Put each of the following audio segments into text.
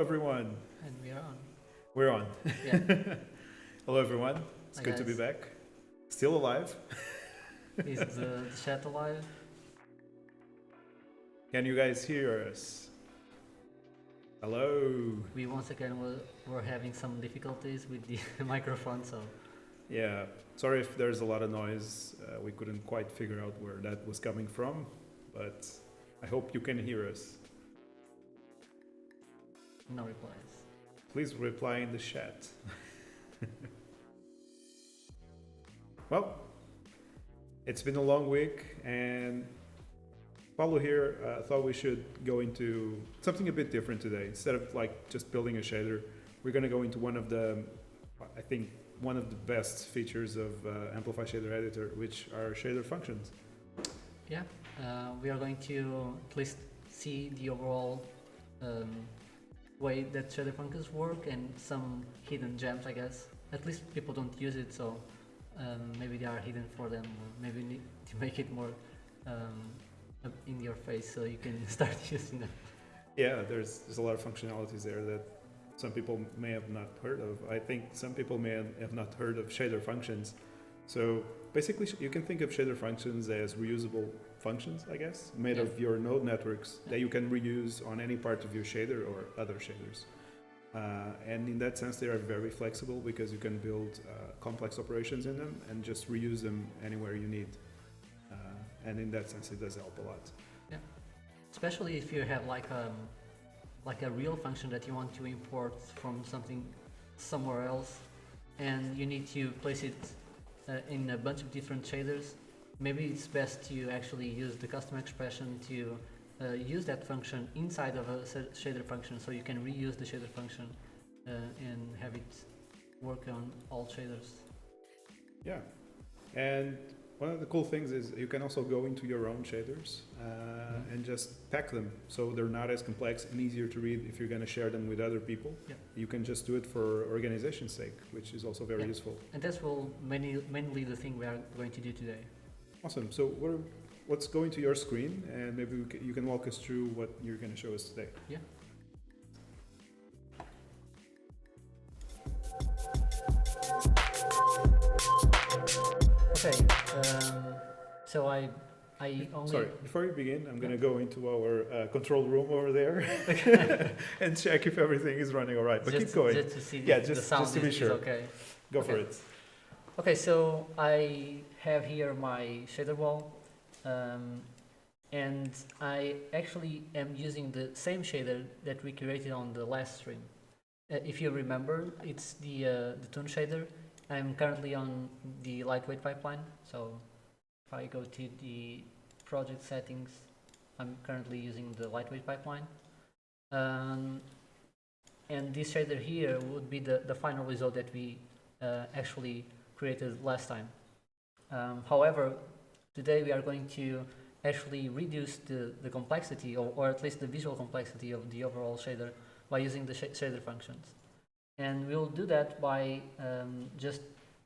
everyone. And we are on. We're on. Yeah. Hello everyone. It's Hi, good to be guys. back. Still alive. Is the chat alive? Can you guys hear us? Hello. We once again were having some difficulties with the microphone, so Yeah, sorry if there's a lot of noise. We couldn't quite figure out where that was coming from, but I hope you can hear us. no replies. Please reply in the chat. Well, it's been a long week, and Paulo here thought we should go into something a bit different today. Instead of like just building a shader, we're going to go into one of the, I think, one of the best features of Amplify Shader Editor, which are shader functions. Yeah, we are going to at least see the overall way that shader functions work and some hidden gems, I guess. At least people don't use it, so maybe they are hidden for them, or maybe we need to make it more in your face so you can start using them. Yeah, there's a lot of functionalities there that some people may have not heard of. I think some people may have not heard of shader functions. So basically, you can think of shader functions as reusable functions, I guess, made of your node networks that you can reuse on any part of your shader or other shaders. And in that sense, they are very flexible because you can build complex operations in them and just reuse them anywhere you need. And in that sense, it does help a lot. Yeah, especially if you have like a real function that you want to import from somewhere else, and you need to place it in a bunch of different shaders. Maybe it's best to actually use the custom expression to use that function inside of a shader function, so you can reuse the shader function and have it work on all shaders. Yeah, and one of the cool things is you can also go into your own shaders and just pack them so they're not as complex and easier to read if you're going to share them with other people. Yeah. You can just do it for organization's sake, which is also very useful. And that's mainly the thing we are going to do today. Awesome. So let's go into your screen and maybe you can walk us through what you're going to show us today. Yeah. Okay. So I only. Sorry, before we begin, I'm going to go into our control room over there and check if everything is running all right. But just, keep going. Just to see the sound just to be is sure. okay. Go for it. Okay, so I have here my shader wall, and I actually am using the same shader that we created on the last stream. If you remember, it's the tune shader. I'm currently on the lightweight pipeline, so if I go to the project settings, I'm currently using the lightweight pipeline. And this shader here would be the final result that we actually created last time. However, today we are going to actually reduce the complexity, or at least the visual complexity of the overall shader by using the shader functions. And we'll do that by just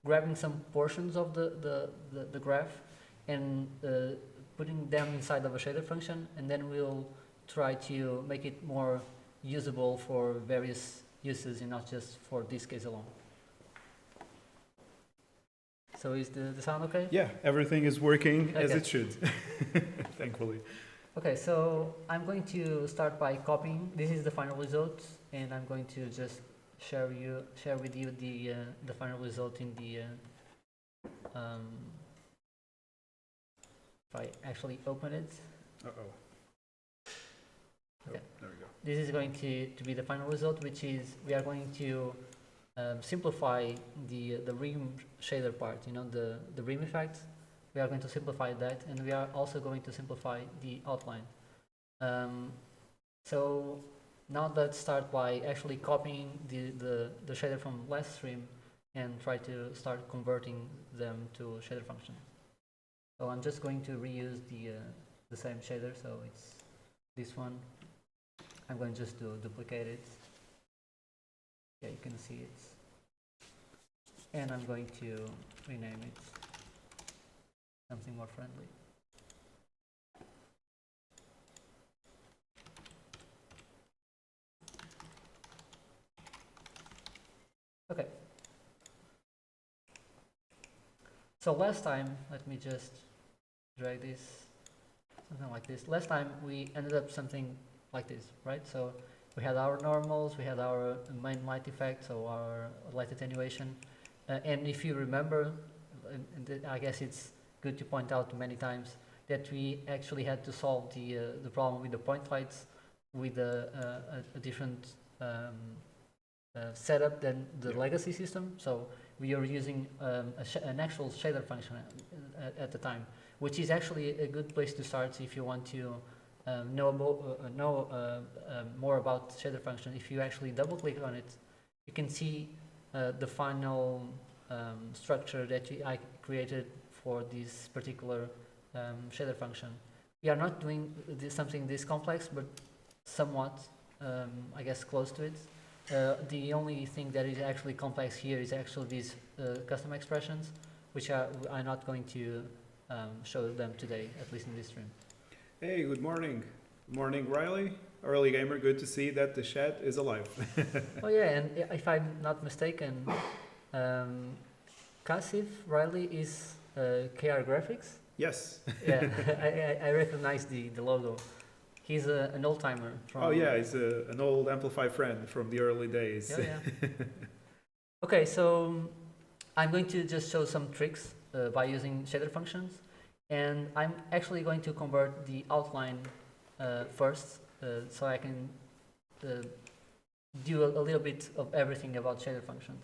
grabbing some portions of the graph and putting them inside of a shader function, and then we'll try to make it more usable for various uses and not just for this case alone. So is the sound okay? Yeah, everything is working as Okay. it should, thankfully. Okay, so I'm going to start by copying. This is the final result, and I'm going to just share with you the final result in the if I actually open it. Uh-oh. Okay. There we go. This is going to be the final result, which is we are going to simplify the rim shader part, the rim effect. We are going to simplify that, and we are also going to simplify the outline. So now let's start by actually copying the shader from last stream and try to start converting them to shader function. So I'm just going to reuse the same shader, so it's this one. I'm going just to duplicate it. Yeah, you can see it. And I'm going to rename it something more friendly. Okay. So last time, let me just drag this, something like this. Last time we ended up something like this, right? So we had our normals, we had our main light effect, so our light attenuation. And if you remember, I guess it's good to point out many times that we actually had to solve the problem with the point lights with a different setup than the legacy system. So we are using an actual shader function at the time, which is actually a good place to start if you want to know more about shader function. If you actually double click on it, you can see the final structure that I created for this particular shader function. We are not doing something this complex, but somewhat, I guess, close to it. The only thing that is actually complex here is actually these custom expressions, which I'm not going to show them today, at least in this stream. Hey, good morning. Good morning, Riley. Early gamer, good to see that the chat is alive. Oh yeah, and if I'm not mistaken, Kasif Riley is KR Graphics. Yes. Yeah, I recognize the logo. He's an old timer from. Oh yeah, he's an old Amplify friend from the early days. Yeah, yeah. Okay, so I'm going to just show some tricks by using shader functions, and I'm actually going to convert the outline first, so I can do a little bit of everything about shader functions.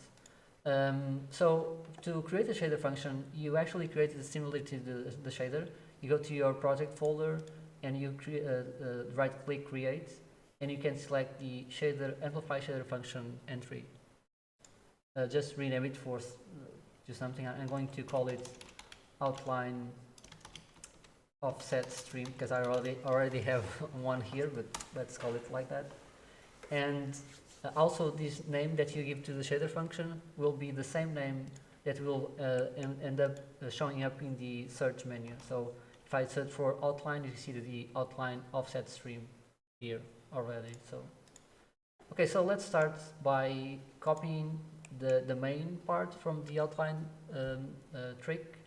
So to create a shader function, you actually create it similar to the shader. You go to your project folder and you right click create, and you can select the shader amplify shader function entry. Just rename it to something. I'm going to call it outline offset stream because I already have one here, but let's call it like that. And also this name that you give to the shader function will be the same name that will end up showing up in the search menu. So if I search for outline, you see the outline offset stream here already. So okay, so let's start by copying the main part from the outline trick.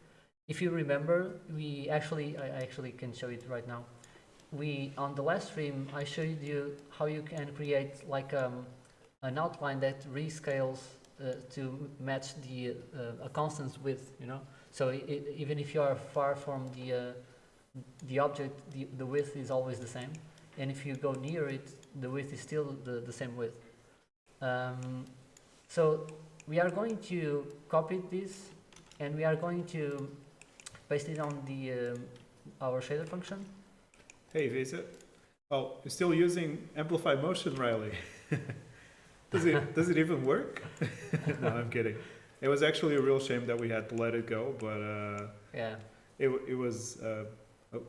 If you remember, I actually can show it right now. On the last stream, I showed you how you can create like an outline that rescales to match a constant width, you know. So even if you are far from the object, the width is always the same, and if you go near it, the width is still the same width. So we are going to copy this, and we are going to paste it on our shader function. Hey, Visa. Oh, you're still using Amplify Motion, Riley. Does it even work? No, I'm kidding. It was actually a real shame that we had to let it go, but yeah, it was a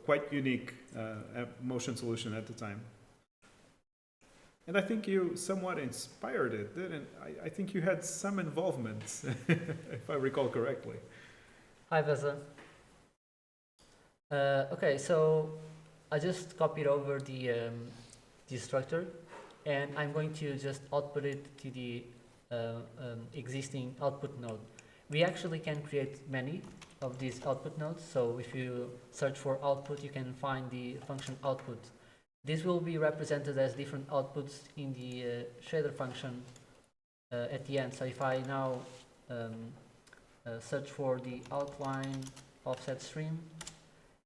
quite unique motion solution at the time. And I think you somewhat inspired it, didn't? I think you had some involvement, if I recall correctly. Hi, Vesa. Okay, so I just copied over the structure, and I'm going to just output it to the existing output node. We actually can create many of these output nodes. So if you search for output, you can find the function output. This will be represented as different outputs in the shader function at the end. So if I now search for the outline offset stream,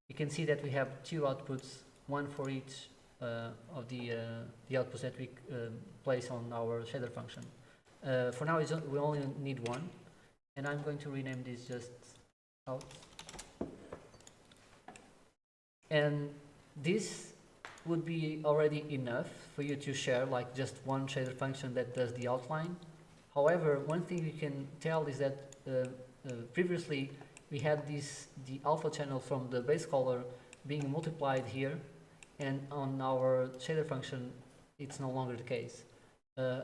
you can see that we have two outputs, one for each of the outputs that we place on our shader function. For now, we only need one, and I'm going to rename this just out. And this would be already enough for you to share, like just one shader function that does the outline. However, one thing you can tell is that previously we had the alpha channel from the base color being multiplied here, and on our shader function it's no longer the case.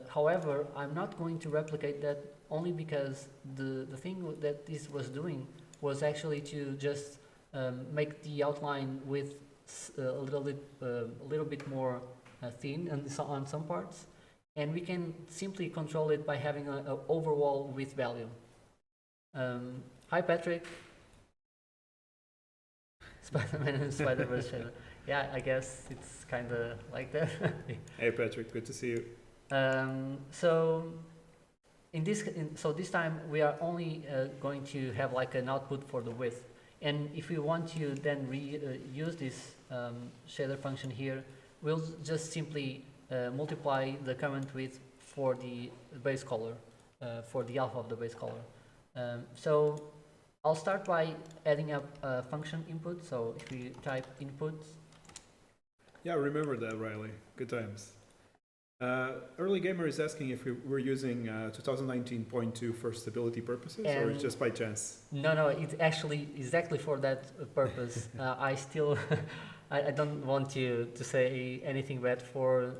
However, I'm not going to replicate that only because the thing that this was doing was actually to just make the outline with a little bit more thin and on some parts, and we can simply control it by having a overall width value. Hi Patrick. Spider-Man and Spider-Verse shader. Yeah, I guess it's kind of like that. Hey Patrick, good to see you. So so this time we are only going to have like an output for the width, and if we want to then use this shader function here, we'll just simply multiply the current width for the base color, for the alpha of the base color. So I'll start by adding up a function input. So if we type input. Yeah, remember that, Riley. Good times. Early Gamer is asking if we're using 2019.2 for stability purposes, or it's just by chance? No, it's actually exactly for that purpose. I still, I don't want you to say anything bad for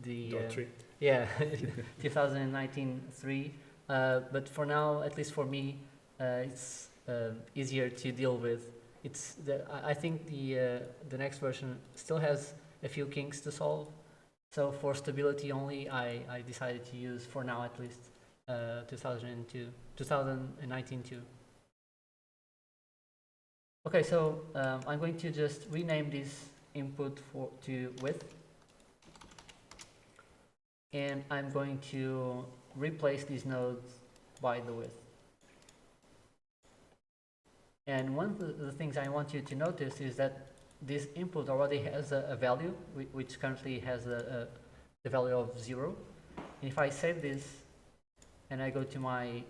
the yeah 2019.3, but for now, at least for me, it's easier to deal with. I think the next version still has a few kinks to solve. So for stability only, I decided to use, for now at least, 2019.2. Okay, so I'm going to just rename this input to width, and I'm going to replace these nodes by the width. And one of the things I want you to notice is that this input already has a value, which currently has the value of 0. And if I save this and I go to my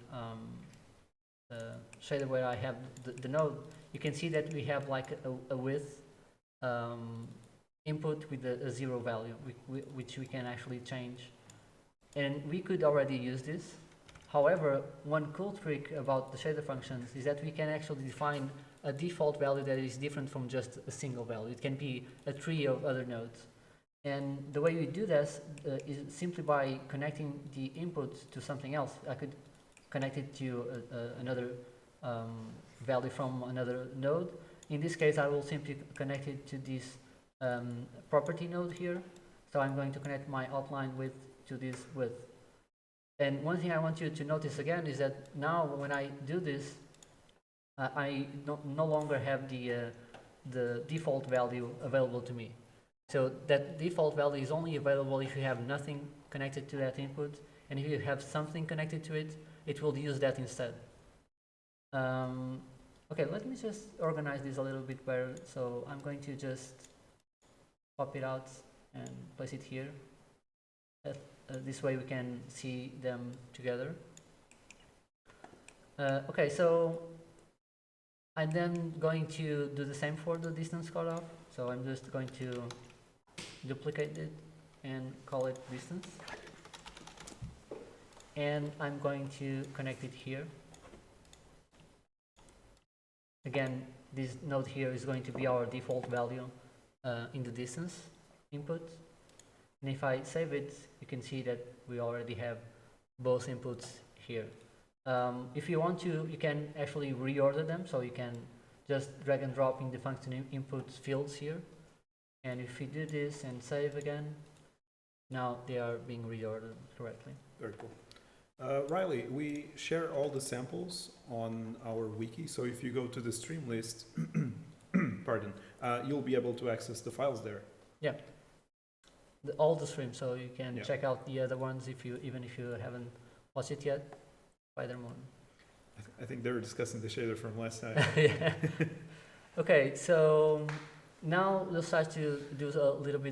shader where I have the node, you can see that we have like a width input with a 0 value, which we can actually change. And we could already use this. However, one cool trick about the shader functions is that we can actually define a default value that is different from just a single value. It can be a tree of other nodes. And the way we do this is simply by connecting the input to something else. I could connect it to another value from another node. In this case, I will simply connect it to this property node here. So I'm going to connect my outline width to this width. And one thing I want you to notice again is that now when I do this, I no longer have the default value available to me. So that default value is only available if you have nothing connected to that input, and if you have something connected to it, it will use that instead. Okay, let me just organize this a little bit better. So I'm going to just pop it out and place it here. This way we can see them together. Okay, so I'm then going to do the same for the distance cutoff. So I'm just going to duplicate it and call it distance. And I'm going to connect it here. Again, this node here is going to be our default value in the distance input. And if I save it, you can see that we already have both inputs here. If you want to, you can actually reorder them. So you can just drag and drop in the function input fields here. And if we do this and save again, now they are being reordered correctly. Very cool. Riley, we share all the samples on our wiki. So if you go to the stream list, pardon, you'll be able to access the files there. Yeah. All the streams, so you can check out the other ones even if you haven't watched it yet. Spider-Man. I think they were discussing the shader from last time. Yeah. Okay, so now we'll start to do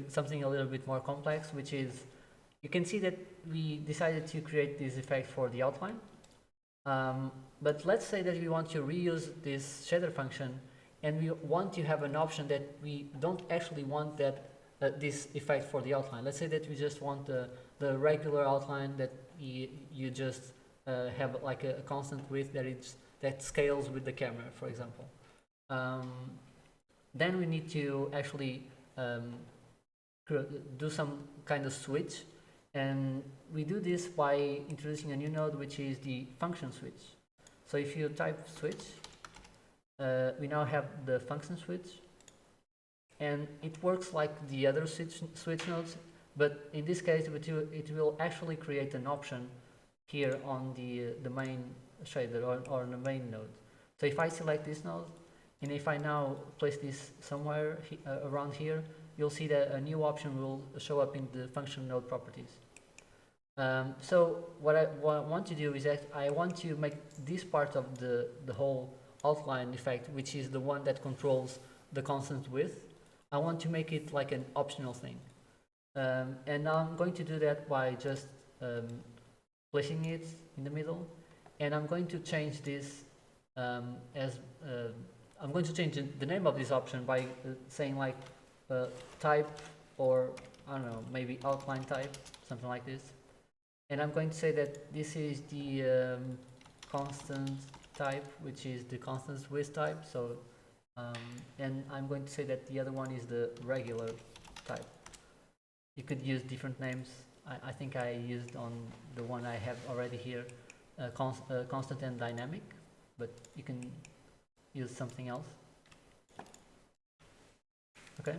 something a little bit more complex, which is you can see that we decided to create this effect for the outline. But let's say that we want to reuse this shader function, and we want to have an option that we don't actually want that this effect for the outline. Let's say that we just want the regular outline that you just have like a constant width that scales with the camera, for example. Then we need to actually do some kind of switch, and we do this by introducing a new node, which is the function switch. So if you type switch, we now have the function switch. And it works like the other switch nodes, But in this case, it will actually create an option here on the main shader or the main node. So if I select this node, and if I now place this somewhere around here, you'll see that a new option will show up in the function node properties. So what I want to do is that I want to make this part of the whole outline effect, which is the one that controls the constant width, I want to make it like an optional thing. And now I'm going to do that by just placing it in the middle, and I'm going to change this I'm going to change the name of this option by saying like type, or I don't know, maybe outline type, something like this. And I'm going to say that this is the constant type, which is the constant width type. So, and I'm going to say that the other one is the regular type. You could use different names. I think I used on the one I have already here, constant and dynamic, but you can use something else. Okay.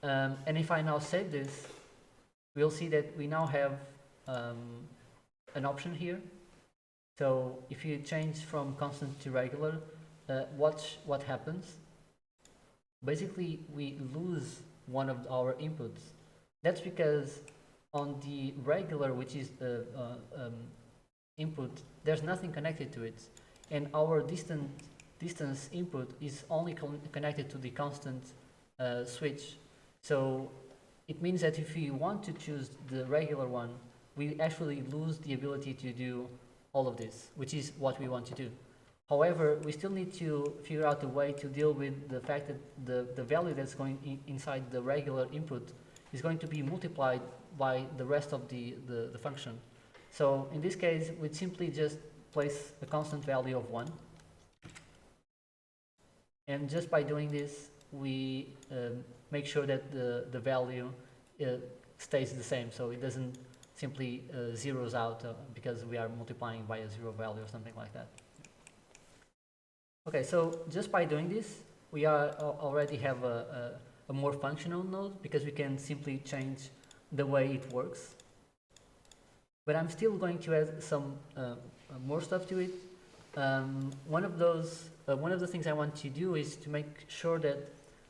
And if I now save this, we'll see that we now have an option here. So if you change from constant to regular, watch what happens. Basically, we lose one of our inputs. That's because on the regular, which is input, there's nothing connected to it, and our distance input is only connected to the constant switch. So it means that if we want to choose the regular one, we actually lose the ability to do all of this, which is what we want to do. However, we still need to figure out a way to deal with the fact that the value that's going inside the regular input is going to be multiplied by the rest of the function. So in this case, we'd simply just place a constant value of 1. And just by doing this, we make sure that the value stays the same, so it doesn't simply zeroes out because we are multiplying by a 0 value or something like that. Okay, so just by doing this, we already have a more functional node because we can simply change the way it works. But I'm still going to add some more stuff to it. One of the things I want to do is to make sure that,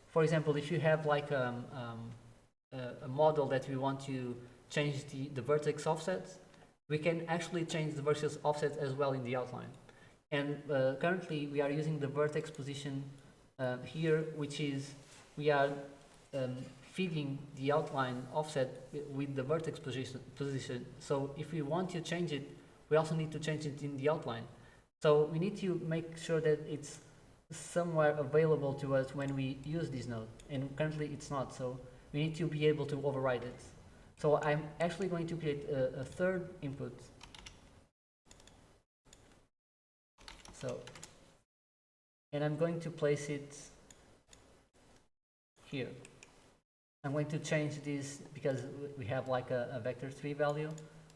for example, if you have like a model that we want to change the vertex offsets, we can actually change the vertex offsets as well in the outline. And currently we are using the vertex position here, which is we are feeding the outline offset with the vertex position. So if we want to change it, we also need to change it in the outline. So we need to make sure that it's somewhere available to us when we use this node, and currently it's not, so we need to be able to override it. So I'm actually going to create a third input. So, and I'm going to place it here. I'm going to change this because we have like a vector 3 value.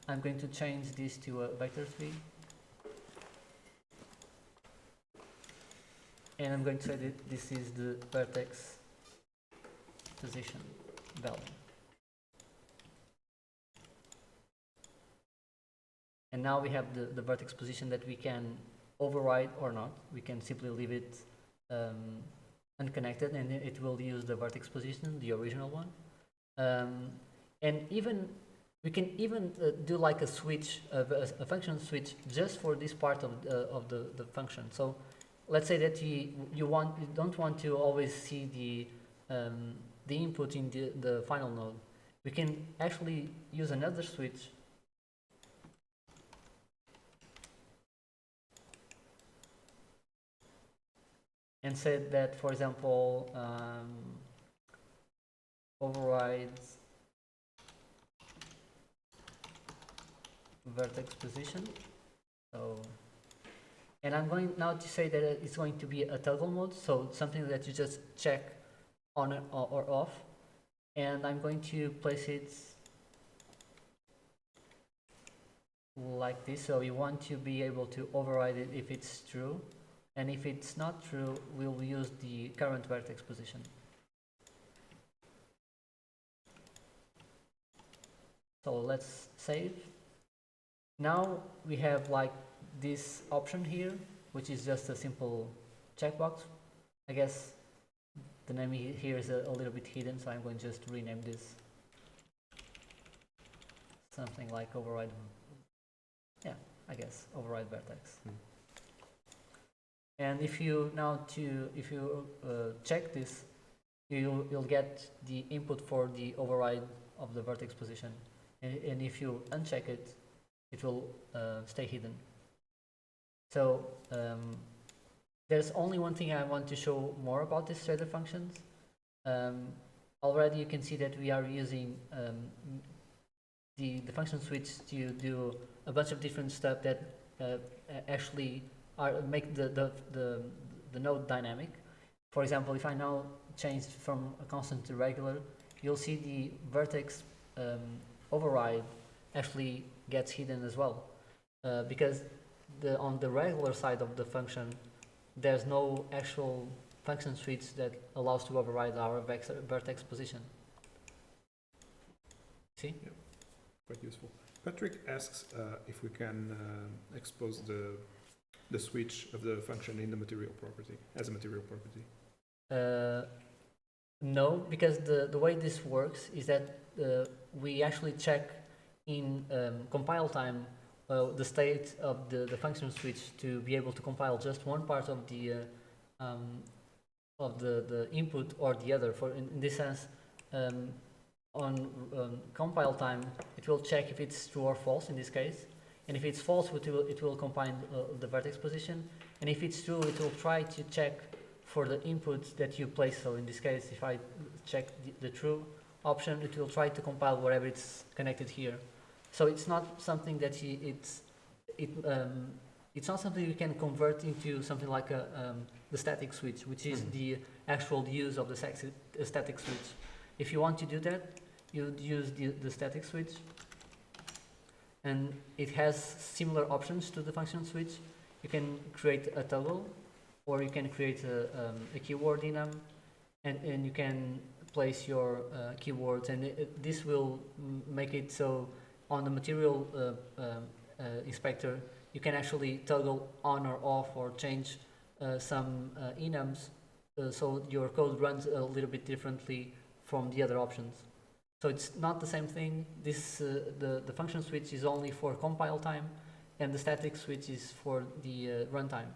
I'm going to change this to a vector 3. And I'm going to say that this is the vertex position value. And now we have the vertex position that we can override or not. We can simply leave it unconnected, and it will use the vertex position, the original one. And even we can even do like a switch, a function switch, just for this part of the function. So let's say that you don't want to always see the input in the final node. We can actually use another switch and say that, for example, overrides vertex position. So, and I'm going now to say that it's going to be a toggle mode, so something that you just check on or off. And I'm going to place it like this, so you want to be able to override it if it's true. And if it's not true, we'll use the current vertex position. So let's save. Now we have like this option here, which is just a simple checkbox. I guess the name here is a little bit hidden, so I'm going to just rename this something like override. Yeah, I guess override vertex. And if you check this, you'll get the input for the override of the vertex position, and if you uncheck it, it will stay hidden. So there's only one thing I want to show more about these shader functions. Already you can see that we are using the function switch to do a bunch of different stuff that actually make the node dynamic. For example, if I now change from a constant to regular, you'll see the vertex override actually gets hidden as well, because on the regular side of the function, there's no actual function switch that allows to override our vertex position. See? Yeah, quite useful. Patrick asks if we can expose the switch of the function in the material property, as a material property. No, because the way this works is that we actually check in compile time the state of the function switch to be able to compile just one part of the input or the other. For in this sense, on compile time, it will check if it's true or false in this case, and if it's false, it will combine the vertex position, and if it's true, it will try to check for the input that you place. So in this case, if I check the true option, it will try to compile wherever it's connected here. So it's not something that it's not something you can convert into something like the static switch, which is the actual use of the static switch. If you want to do that, you'd use the static switch, and it has similar options to the function switch. You can create a toggle, or you can create a keyword enum, and you can place your keywords, and this will make it so on the material inspector you can actually toggle on or off or change some enums, so your code runs a little bit differently from the other options. So it's not the same thing. This the function switch is only for compile time, and the static switch is for the runtime.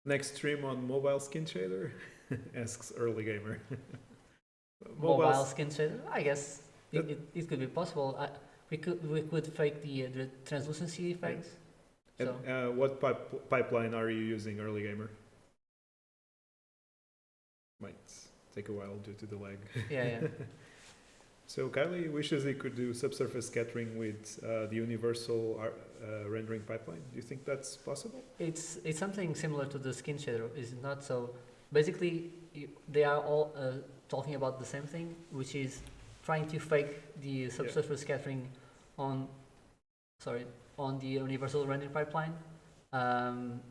Next stream on mobile skin shader, asks early gamer. Mobile skin shader, I guess it could be possible. We could fake the translucency effects. And so. What pipeline are you using, early gamer? Might take a while due to the lag. Yeah. So Kylie wishes he could do subsurface scattering with the universal rendering pipeline. Do you think that's possible? It's something similar to the skin shader, is it not? So basically, they are all talking about the same thing, which is trying to fake the subsurface scattering on the universal rendering pipeline.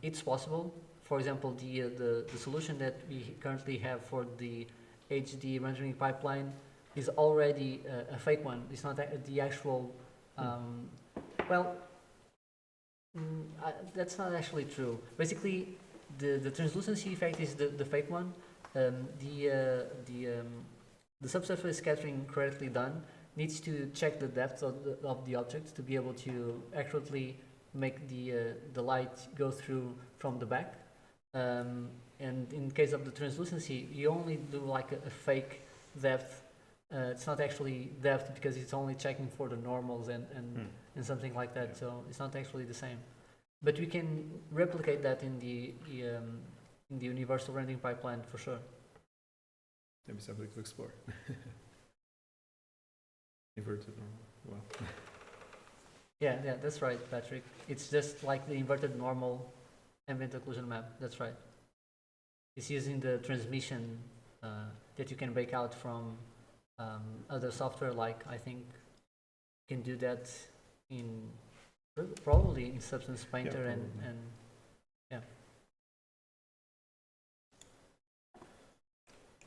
It's possible. For example, the solution that we currently have for the HD rendering pipeline is already a fake one. It's not the actual. That's not actually true. Basically, the translucency effect is the fake one. The subsurface scattering correctly done needs to check the depth of the object to be able to accurately make the light go through from the back. And in case of the translucency, you only do like a fake depth. It's not actually depth because it's only checking for the normals and something like that. So it's not actually the same. But we can replicate that in the universal rendering pipeline for sure. Maybe something to explore. Inverted normal. Wow. Yeah, that's right, Patrick. It's just like the inverted normal ambient occlusion map. That's right. It's using the transmission that you can bake out from other software, like I think you can do that in probably in Substance Painter and yeah.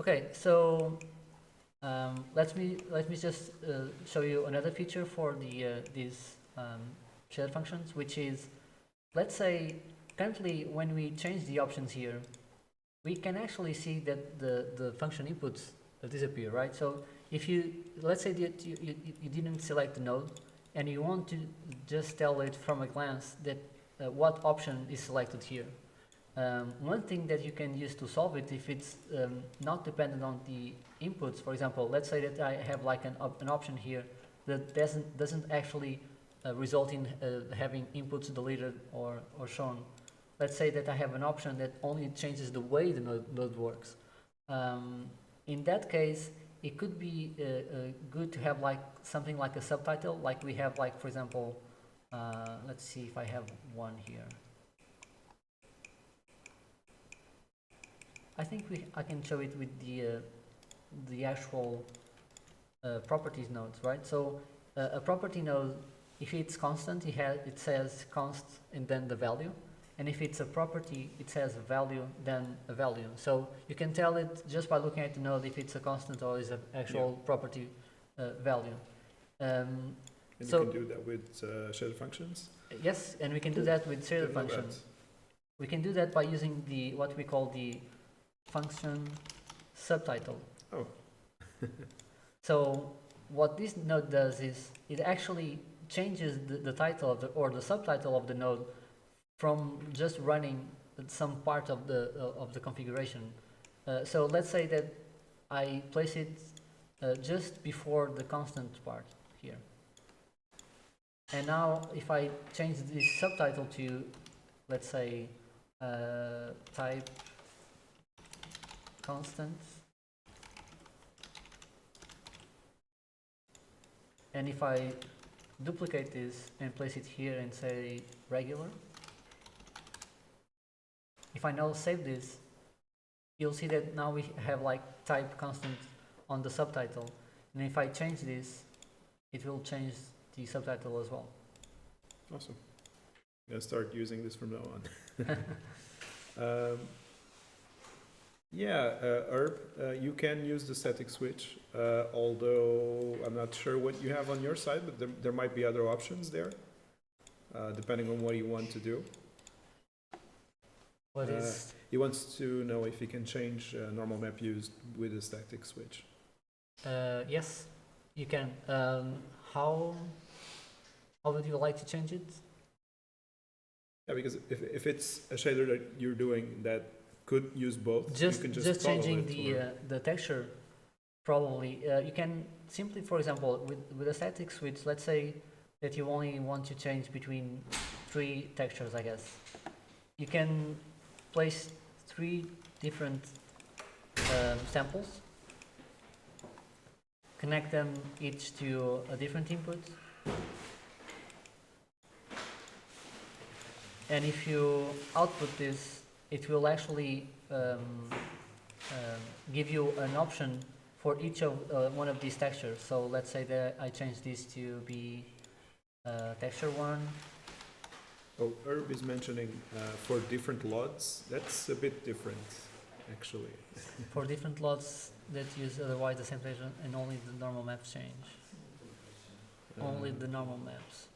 Okay, so Let me just show you another feature for these shader functions, which is, let's say currently when we change the options here, we can actually see that the function inputs disappear, right? So if you, let's say that you didn't select the node and you want to just tell it from a glance that what option is selected here. One thing that you can use to solve it, if it's not dependent on the inputs, for example, let's say that I have like an option here that doesn't actually result in having inputs deleted or shown. Let's say that I have an option that only changes the way the node works. In that case, it could be good to have like something like a subtitle, like we have, like, for example, let's see if I have one here. I think I can show it with the actual properties nodes, right? So a property node, if it's constant, it says const and then the value. And if it's a property, it says a value, then a value. So you can tell it just by looking at the node if it's a constant or is an actual property value. And so you can do that with shader functions? Yes, and we can do that with shader functions. We can do that by using what we call the function subtitle. Oh. So what this node does is it actually changes the title or the subtitle of the node from just running some part of the configuration. So let's say that I place it just before the constant part here. And now if I change this subtitle to, let's say, type constant, and if I duplicate this and place it here and say regular, if I now save this, you'll see that now we have like type constant on the subtitle, and if I change this, it will change the subtitle as well. Awesome. I'm gonna start using this from now on. Herb, you can use the static switch, although I'm not sure what you have on your side, but there might be other options there, depending on what you want to do. What is? He wants to know if he can change normal map used with a static switch. Yes, you can. How would you like to change it? Yeah, because if it's a shader that you're doing that could use both, you can just changing the texture, probably. You can simply, for example, with a static switch, let's say that you only want to change between 3 textures, I guess. You can place 3 different samples, connect them each to a different input, and if you output this, it will actually give you an option for each of one of these textures. So let's say that I change this to be texture 1. Oh, Herb is mentioning for different LODs. That's a bit different, actually. For different LODs that use otherwise the same texture and only the normal maps change. Only the normal maps.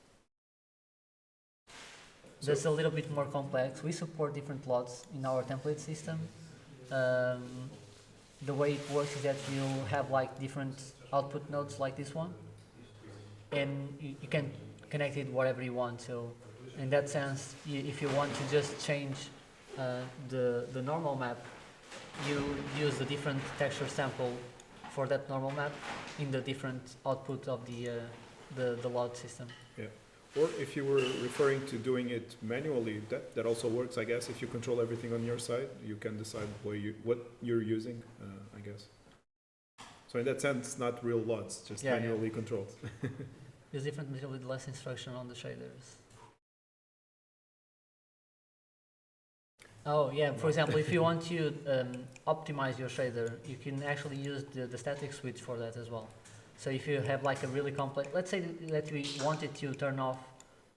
That's a little bit more complex. We support different LODs in our template system. The way it works is that you'll have like different output nodes like this one, and you can connect it whatever you want. So in that sense, if you want to just change the normal map, you use the different texture sample for that normal map in the different output of the LOD system. Yeah. Or if you were referring to doing it manually, that also works, I guess. If you control everything on your side, you can decide what you're using, I guess. So in that sense, not real LODs, just manually controlled. There's different material with less instruction on the shaders. Oh yeah, for example, if you want to optimize your shader, you can actually use the static switch for that as well. So if you have like a really complex, let's say that we wanted to turn off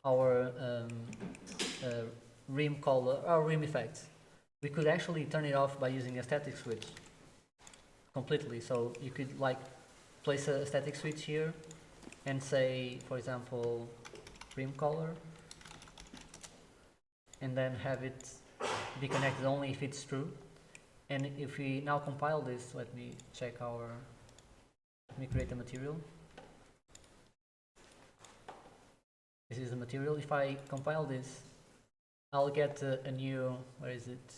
our rim color, our rim effect, we could actually turn it off by using a static switch completely. So you could like place a static switch here and say, for example, rim color, and then have it be connected only if it's true. And if we now compile this, let me check let me create a material. This is the material. If I compile this, I'll get a new, where is it?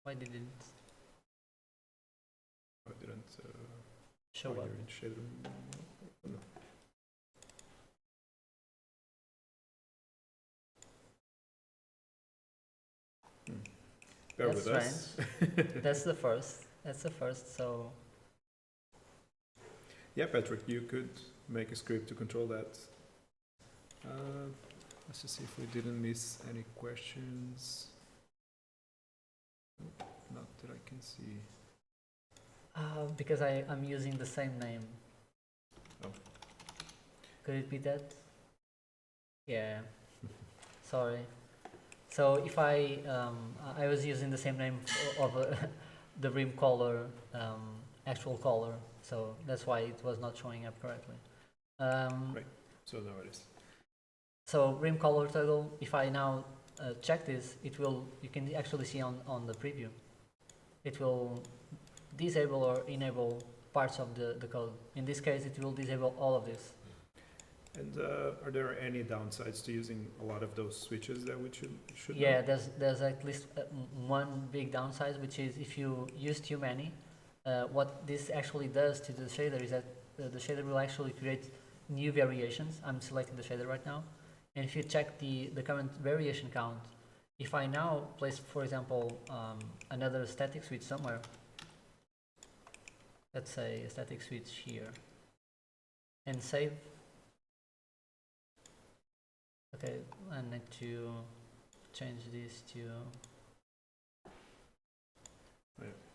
Why did it I didn't show you're up? in shader. No. Bear That's with us. That's the first. That's the first. So Yeah, Patrick, you could make a script to control that. Let's just see if we didn't miss any questions. Nope, not that I can see. because I'm using the same name. Oh. Could it be that? Yeah. Sorry. So if I was using the same name of the rim color, actual color, so that's why it was not showing up correctly. Right. So now it is. So rim color toggle, if I now check this, you can actually see on the preview, it will disable or enable parts of the code. In this case, it will disable all of this. And are there any downsides to using a lot of those switches that we should Yeah, know? there's at least one big downside, which is if you use too many, what this actually does to the shader is that the shader will actually create new variations. I'm selecting the shader right now, and if you check the current variation count, if I now place, for example, another static switch somewhere, let's say a static switch here, and save. Okay, I need to change this to.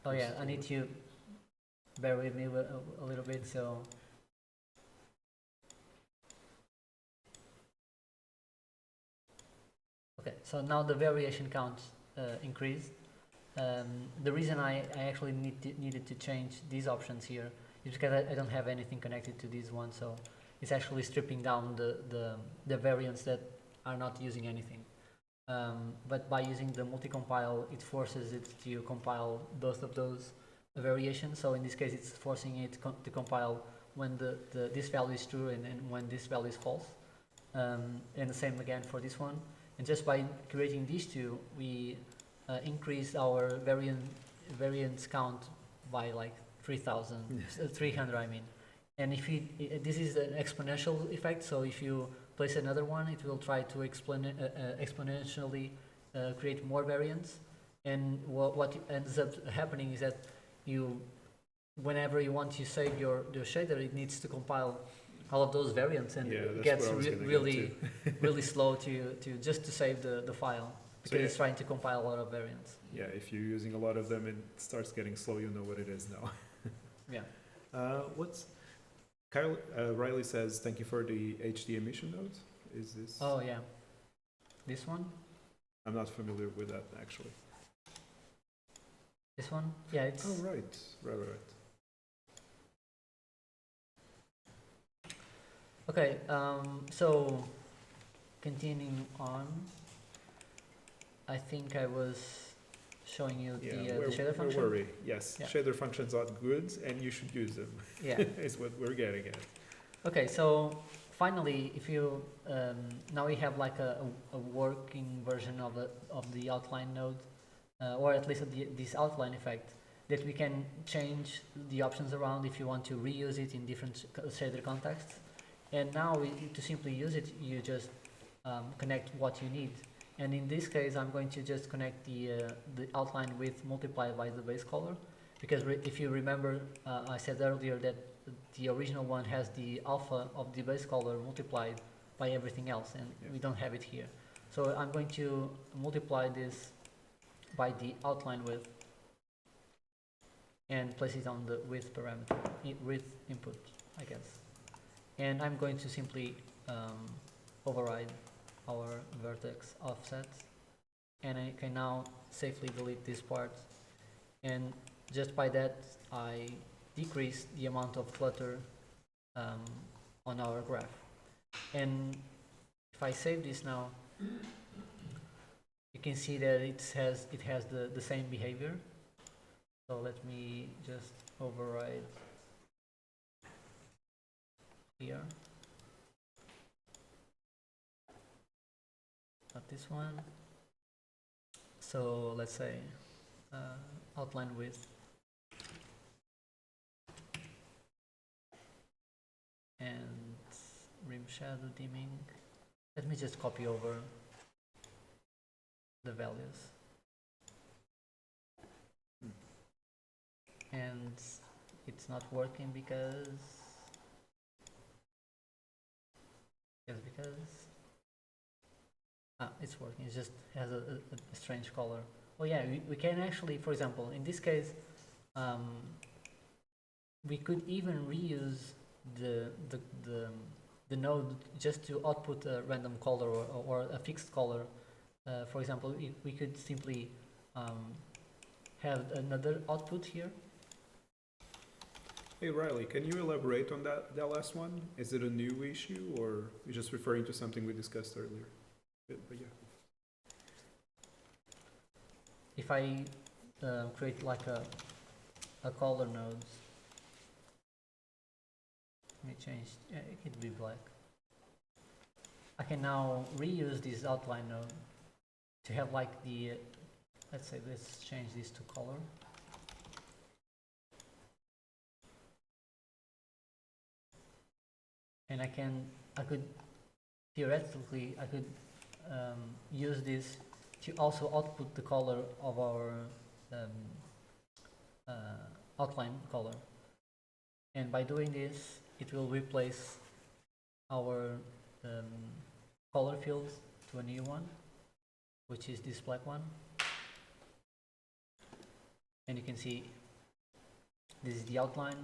Oh yeah, I need to bear with me a little bit. So okay, so now the variation count increased. The reason I actually needed to change these options here is because I don't have anything connected to this one, so it's actually stripping down the variants that are not using anything. But by using the multi-compile, it forces it to compile both of those variations. So in this case, it's forcing it to compile when this value is true and when this value is false. And the same again for this one. And just by creating these two, we increased our variance count by like 3,300, I mean. And if this is an exponential effect, so if you place another one, it will try to exponentially create more variants. And what ends up happening is that whenever you want to save your shader, it needs to compile all of those variants, and it gets really slow to save the file, because it's trying to compile a lot of variants. Yeah, if you're using a lot of them and it starts getting slow, you know what it is now. Yeah. Kyle Riley says, thank you for the HD emission node. Is this? Oh yeah, this one. I'm not familiar with that actually. This one, yeah, it's. Oh right. Okay, so continuing on, I think I was showing you the shader function. Don't worry. Yes, yeah. Shader functions are good and you should use them. Yeah. Is what we're getting at. Okay, so finally, if you now we have like a working version of the outline node, or at least this outline effect, that we can change the options around if you want to reuse it in different shader contexts. And now to simply use it, you just connect what you need. And in this case, I'm going to just connect the outline width multiplied by the base color, because if you remember, I said earlier that the original one has the alpha of the base color multiplied by everything else, and we don't have it here. So I'm going to multiply this by the outline width and place it on the width parameter, width input, I guess. And I'm going to simply override our vertex offset and I can now safely delete this part. And just by that, I decrease the amount of clutter on our graph. And if I save this now, you can see that it has the same behavior. So let me just override here. Not this one. So let's say outline width and rim shadow dimming. Let me just copy over the values. And it's not working because it's working. It just has a strange color. Oh yeah, we can actually, for example, in this case, we could even reuse the node just to output a random color or a fixed color. For example, we could simply have another output here. Hey Riley, can you elaborate on that last one? Is it a new issue or you're just referring to something we discussed earlier? But yeah. If I create like a color node, let me change, it could be black. I can now reuse this outline node to have like the, let's change this to color. And I could theoretically, I could use this to also output the color of our outline color. And by doing this, it will replace our color fields to a new one, which is this black one. And you can see this is the outline.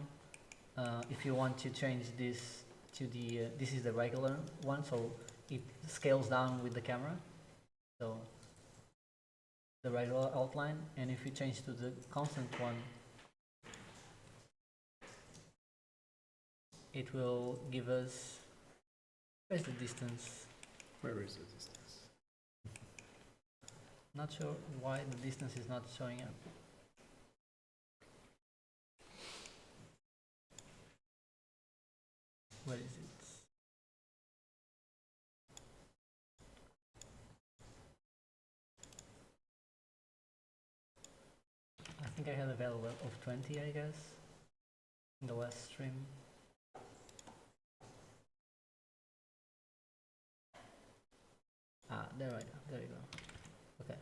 If you want to change this to the, this is the regular one, so it scales down with the camera. So the regular outline, and if you change to the constant one, it will give us, where's the distance? Where is the distance? Not sure why the distance is not showing up. Where is it? I think I had a value of 20, I guess, in the last stream. There you go. Okay.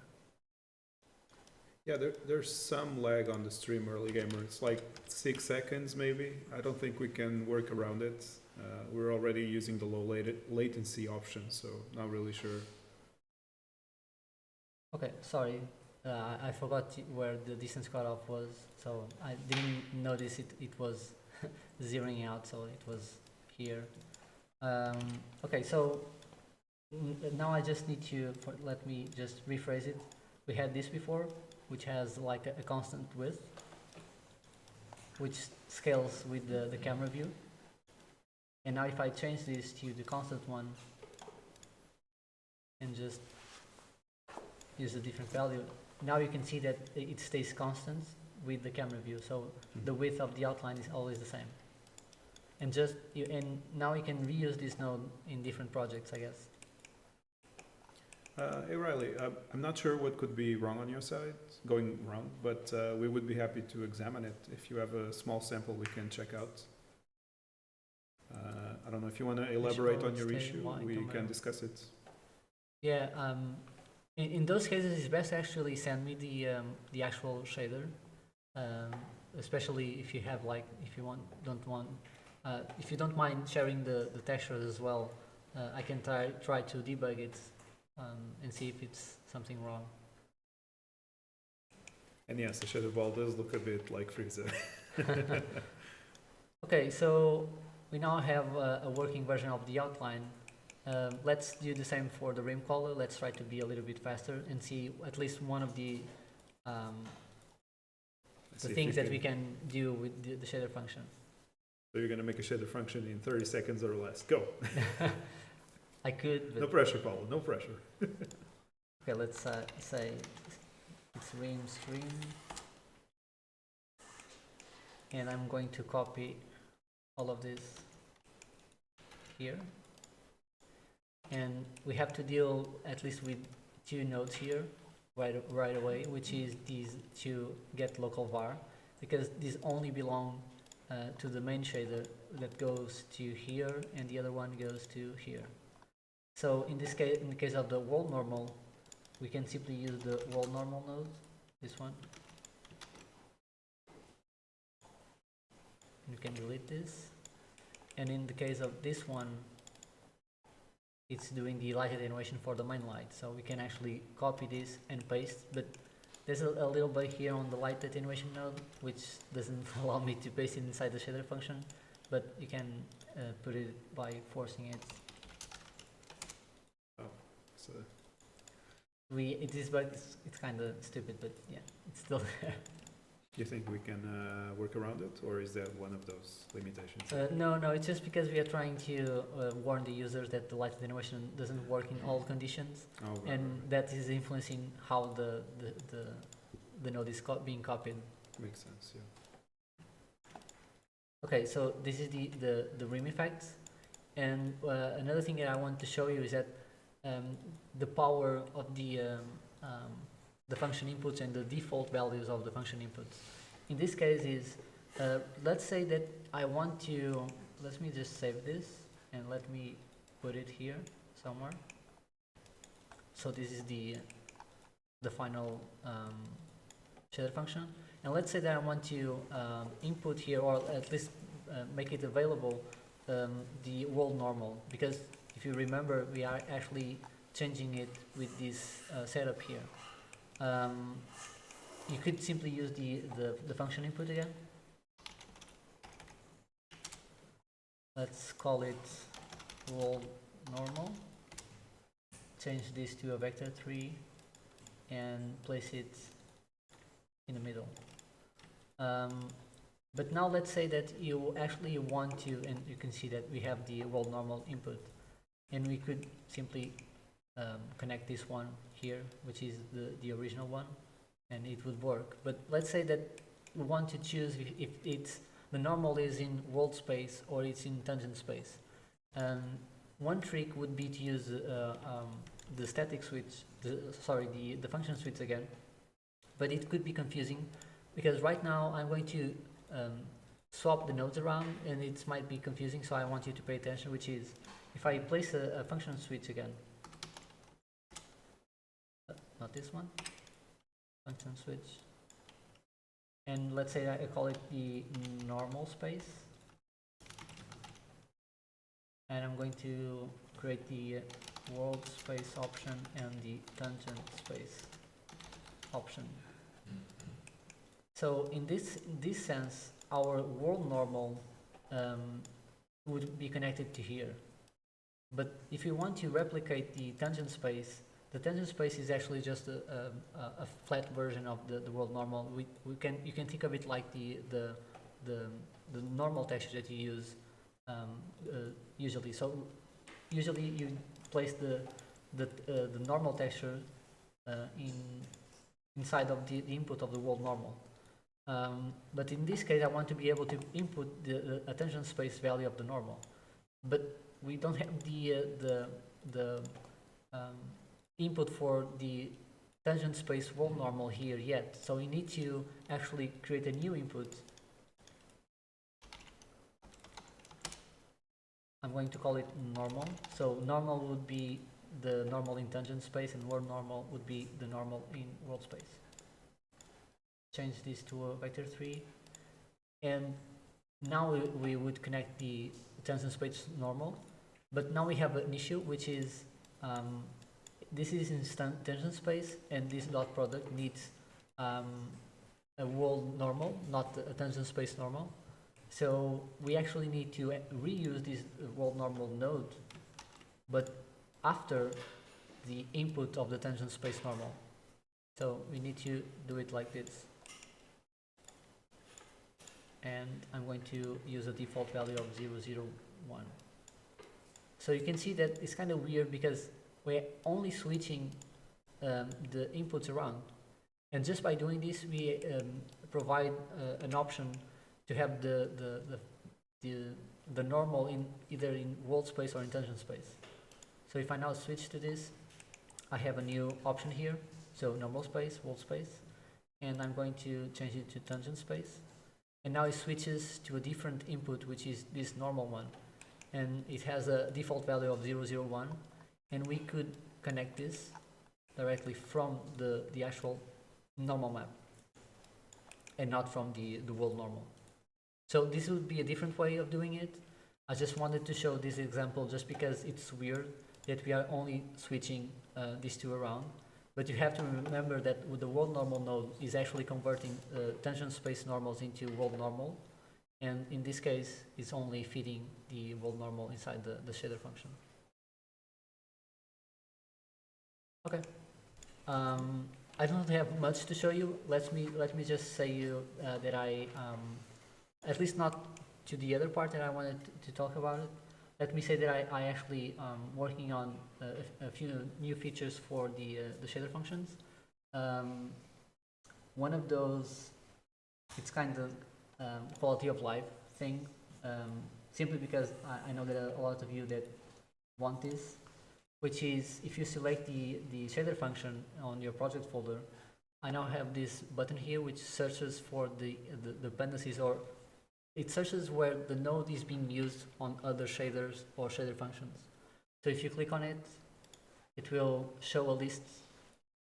Yeah, there's some lag on the stream, early gamer. It's like 6 seconds maybe. I don't think we can work around it. We're already using the low latency option, so not really sure. Okay, sorry. I forgot where the distance cutoff was, so I didn't notice it was zeroing out, so it was here. Okay, so now I just need to, let me just rephrase it. We had this before, which has like a constant width, which scales with the camera view. And now if I change this to the constant one and just use a different value, now you can see that it stays constant with the camera view. So the width of the outline is always the same. And and now you can reuse this node in different projects, I guess. Hey Riley, I'm not sure what could be wrong on your side, going wrong, but we would be happy to examine it. If you have a small sample we can check out. I don't know if you want to elaborate on your issue, we can discuss it. Yeah, in those cases it's best actually send me the actual shader, especially if you have like, if you if you don't mind sharing the textures as well. I can try to debug it and see if it's something wrong. And yes, the shader ball does look a bit like Frieza. Okay, so we now have a working version of the outline. Let's do the same for the rim color. Let's try to be a little bit faster and see at least one of the things that we can do with the shader function. So you're going to make a shader function in 30 seconds or less. Go. I could, but... No pressure, Paulo. No pressure. Okay, let's say it's rim stream. And I'm going to copy all of this here. And we have to deal at least with two nodes here right away, which is these two get local var, because these only belong to the main shader that goes to here, and the other one goes to here. So in this case, in the case of the world normal, we can simply use the world normal node, this one. You can delete this. And in the case of this one, it's doing the light attenuation for the main light. So we can actually copy this and paste, but there's a little bit here on the light attenuation node, which doesn't allow me to paste it inside the shader function, but you can put it by forcing it. Oh, so It is, but it's kind of stupid, but yeah, it's still there. you think we can work around it, or is that one of those limitations? No, it's just because we are trying to warn the users that the light attenuation doesn't work in all conditions, and that is influencing how the node is being copied. Makes sense, yeah. Okay, so this is the rim effect, and another thing that I want to show you is that the power of the function inputs and the default values of the function inputs. In this case is, let's say that I want to, let me just save this and let me put it here somewhere. So this is the final shader function. And let's say that I want to input here, or at least make it available, the world normal, because if you remember, we are actually changing it with this setup here. You could simply use the function input again. Let's call it world normal. Change this to a vector 3 and place it in the middle. But now let's say that you actually want to, and you can see that we have the world normal input, and we could simply connect this one here, which is the original one, and it would work. But let's say that we want to choose if it's the normal is in world space or it's in tangent space. One trick would be to use the static switch, the function switch again, but it could be confusing because right now I'm going to swap the nodes around and it might be confusing, so I want you to pay attention, which is if I place a function switch again, not this one, function switch, and let's say I call it the normal space, and I'm going to create the world space option and the tangent space option. So in this sense, our world normal would be connected to here. But if you want to replicate the tangent space is actually just a flat version of the world normal. You can think of it like the normal texture that you use usually. So usually you place the normal texture inside of the input of the world normal. But in this case, I want to be able to input the attention space value of the normal, but we don't have the input for the tangent space world normal here yet. So we need to actually create a new input. I'm going to call it normal. So normal would be the normal in tangent space, and world normal would be the normal in world space. Change this to a vector 3, and now we would connect the tangent space normal, but now we have an issue, which is this is in tangent space, and this dot product needs a world normal, not a tangent space normal. So we actually need to reuse this world normal node but after the input of the tangent space normal. So we need to do it like this. And I'm going to use a default value of 001. So you can see that it's kind of weird because we're only switching the inputs around. And just by doing this, we provide an option to have the normal in either in world space or in tangent space. So if I now switch to this, I have a new option here. So normal space, world space, and I'm going to change it to tangent space. And now it switches to a different input, which is this normal one. And it has a default value of 001. And we could connect this directly from the actual normal map and not from the world normal. So this would be a different way of doing it. I just wanted to show this example just because it's weird that we are only switching these two around. But you have to remember that with the world normal node is actually converting tangent space normals into world normal. And in this case, it's only feeding the world normal inside the shader function. Okay. I don't have much to show you. Let me just say you that I, at least not to the other part that I wanted to talk about it. Let me say that I actually working on a few new features for the shader functions. One of those, it's kind of quality of life thing, simply because I know that a lot of you that want this, which is if you select the shader function on your project folder, I now have this button here which searches for the dependencies, or it searches where the node is being used on other shaders or shader functions. So if you click on it, it will show a list.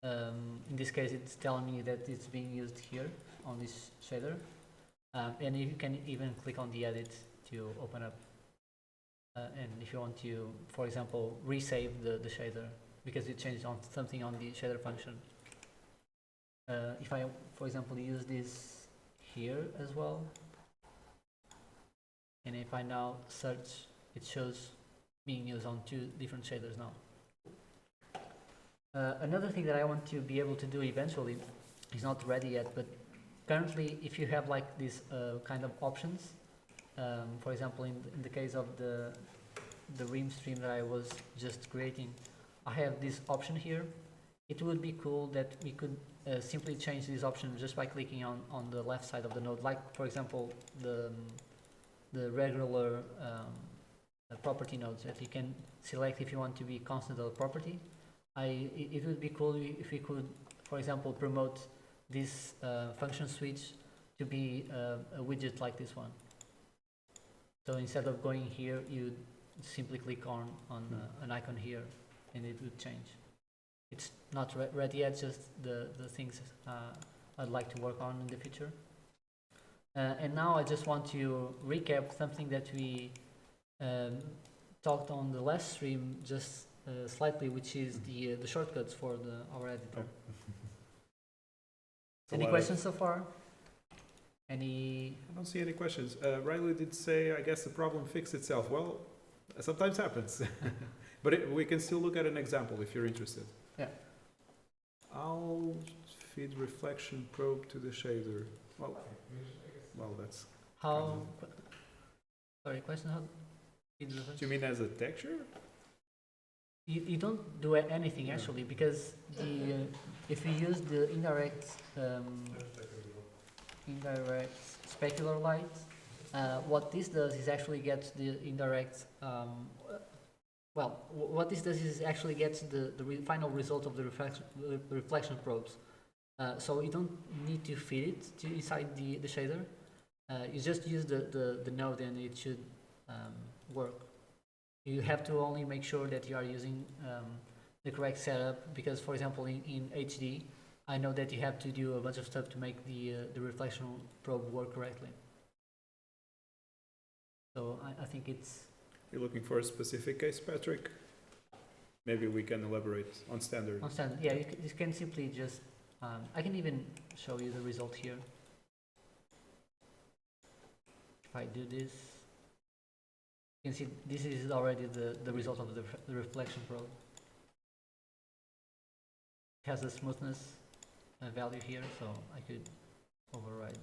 In this case, it's telling me that it's being used here on this shader. And you can even click on the edit to open up. And if you want to, for example, resave the shader because you changed on something on the shader function. If I, for example, use this here as well, and if I now search, it shows being used on two different shaders now. Another thing that I want to be able to do eventually is not ready yet, but currently if you have like these kind of options, for example, in the case of the Ream stream that I was just creating, I have this option here. It would be cool that we could simply change this option just by clicking on the left side of the node, like for example the regular property nodes that you can select if you want to be constant or property. It would be cool if we could, for example, promote this function switch to be a widget like this one. So instead of going here, you simply click on an icon here and it would change. It's not ready yet, just the things I'd like to work on in the future. And now I just want to recap something that we talked on the last stream just slightly, which is the shortcuts for our editor. Any questions so far? Any? I don't see any questions. Riley did say, I guess the problem fixed itself. Well, sometimes happens. But we can still look at an example if you're interested. Yeah. I'll feed reflection probe to the shader. Well, that's... How? Sorry, question how? Do you mean as a texture? You don't do anything actually, because if you use the indirect specular light, what this does is actually get the indirect. What this does is actually gets the final result of the reflection probes. So you don't need to feed it to inside the shader. You just use the node and it should work. You have to only make sure that you are using the correct setup, because for example in HD I know that you have to do a bunch of stuff to make the reflection probe work correctly. So I think it's... You're looking for a specific case, Patrick? Maybe we can elaborate on standard. On standard, yeah, you can simply just... I can even show you the result here. If I do this, You can see this is already the result of the reflection probe. It has a smoothness value here, so I could override.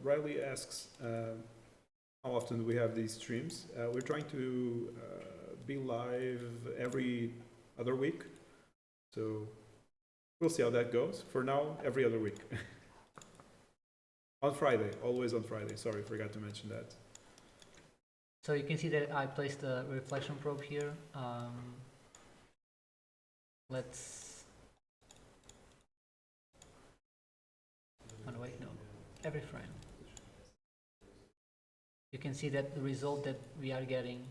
Riley asks, how often do we have these streams? We're trying to be live every other week, so we'll see how that goes. For now, every other week. On Friday, always on Friday. Sorry, forgot to mention that. So you can see that I placed the reflection probe here. Let's... Oh, no, wait, no. Every frame. You can see that the result that we are getting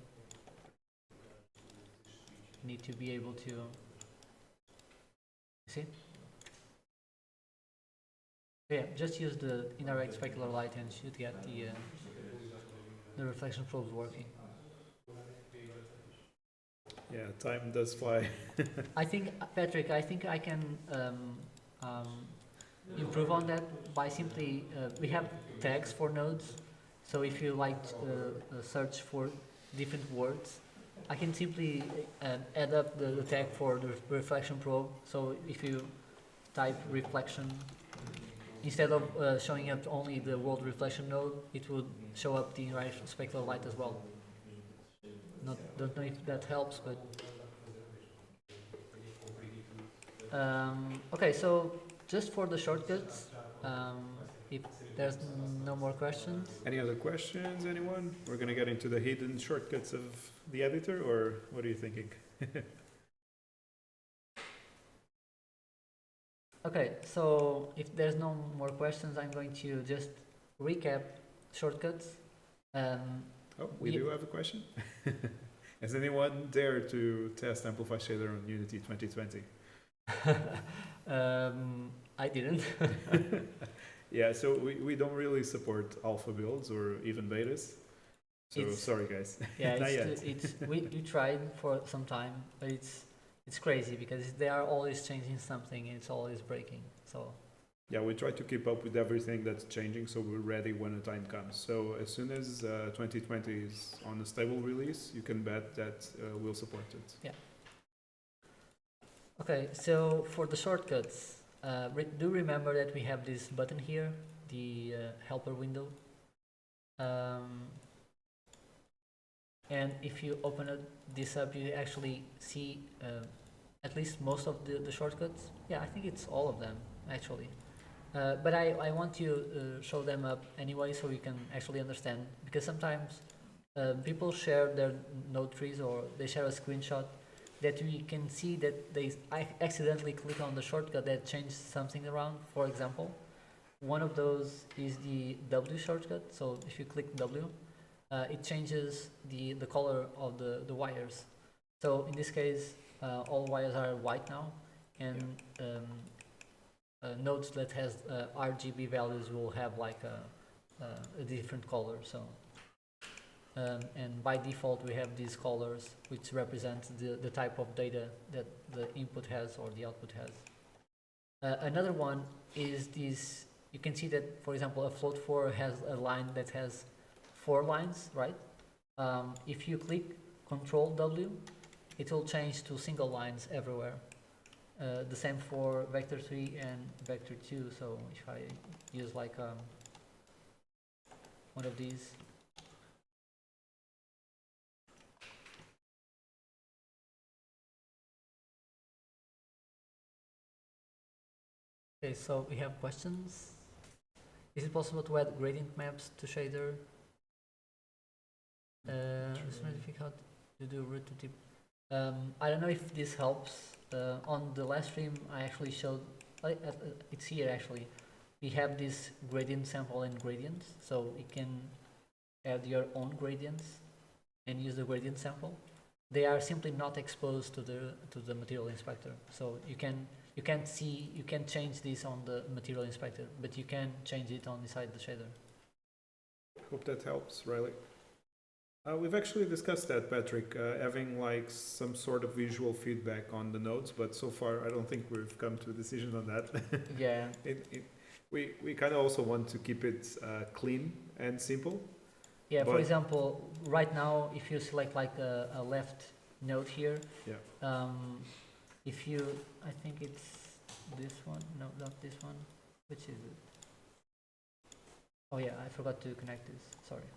need to be able to see. Yeah, just use the indirect specular light and should get the reflection probes working. Yeah, time does fly. I think, Patrick, I think I can improve on that by simply, we have tags for nodes. So if you like search for different words, I can simply add up the tag for the reflection probe. So if you type reflection, instead of showing up only the world reflection node, it would show up the indirect specular light as well. Don't know if that helps, but okay. So just for the shortcuts, if there's no more questions. Any other questions, anyone? We're gonna get into the hidden shortcuts of the editor, or what are you thinking? Okay, so if there's no more questions, I'm going to just recap shortcuts. Oh, we do have a question. Has anyone dared to test Amplify Shader on Unity 2020? I didn't. Yeah, so we don't really support alpha builds or even betas. So sorry, guys. Yeah, Not yet. we tried for some time, but it's crazy because they are always changing something and it's always breaking. So yeah, we try to keep up with everything that's changing, so we're ready when the time comes. So as soon as 2020 is on a stable release, you can bet that we'll support it. Yeah. Okay, so for the shortcuts, do remember that we have this button here, the helper window. And if you open this up, you actually see at least most of the shortcuts. Yeah, I think it's all of them, actually. But I want to show them up anyway so you can actually understand. Because sometimes people share their node trees or they share a screenshot that we can see that they accidentally click on the shortcut that changed something around. For example, one of those is the W shortcut. So if you click W, it changes the color of the wires. So in this case, all wires are white now, and nodes that has RGB values will have like a different color. So and by default we have these colors which represent the type of data that the input has or the output has. Another one is this. You can see that, for example, a float 4 has a line that has 4 lines, right? If you click Control W, it will change to single lines everywhere. The same for vector 3 and vector 2. So if I use like one of these, okay, so we have questions. Is it possible to add gradient maps to shader? It's very difficult to do root to tip. I don't know if this helps. On the last stream, I actually showed, it's here actually. We have this gradient sample and gradients, so you can add your own gradients and use the gradient sample. They are simply not exposed to the material inspector, so you can't change this on the material inspector, but you can change it on inside the shader. Hope that helps, Riley. We've actually discussed that, Patrick, having like some sort of visual feedback on the nodes, but so far I don't think we've come to a decision on that. Yeah. We kind of also want to keep it clean and simple. Yeah, for But- example, right now, if you select like a left node here, Yeah. if you, I think it's this one, no, not this one, which is it? Oh yeah, I forgot to connect this, sorry.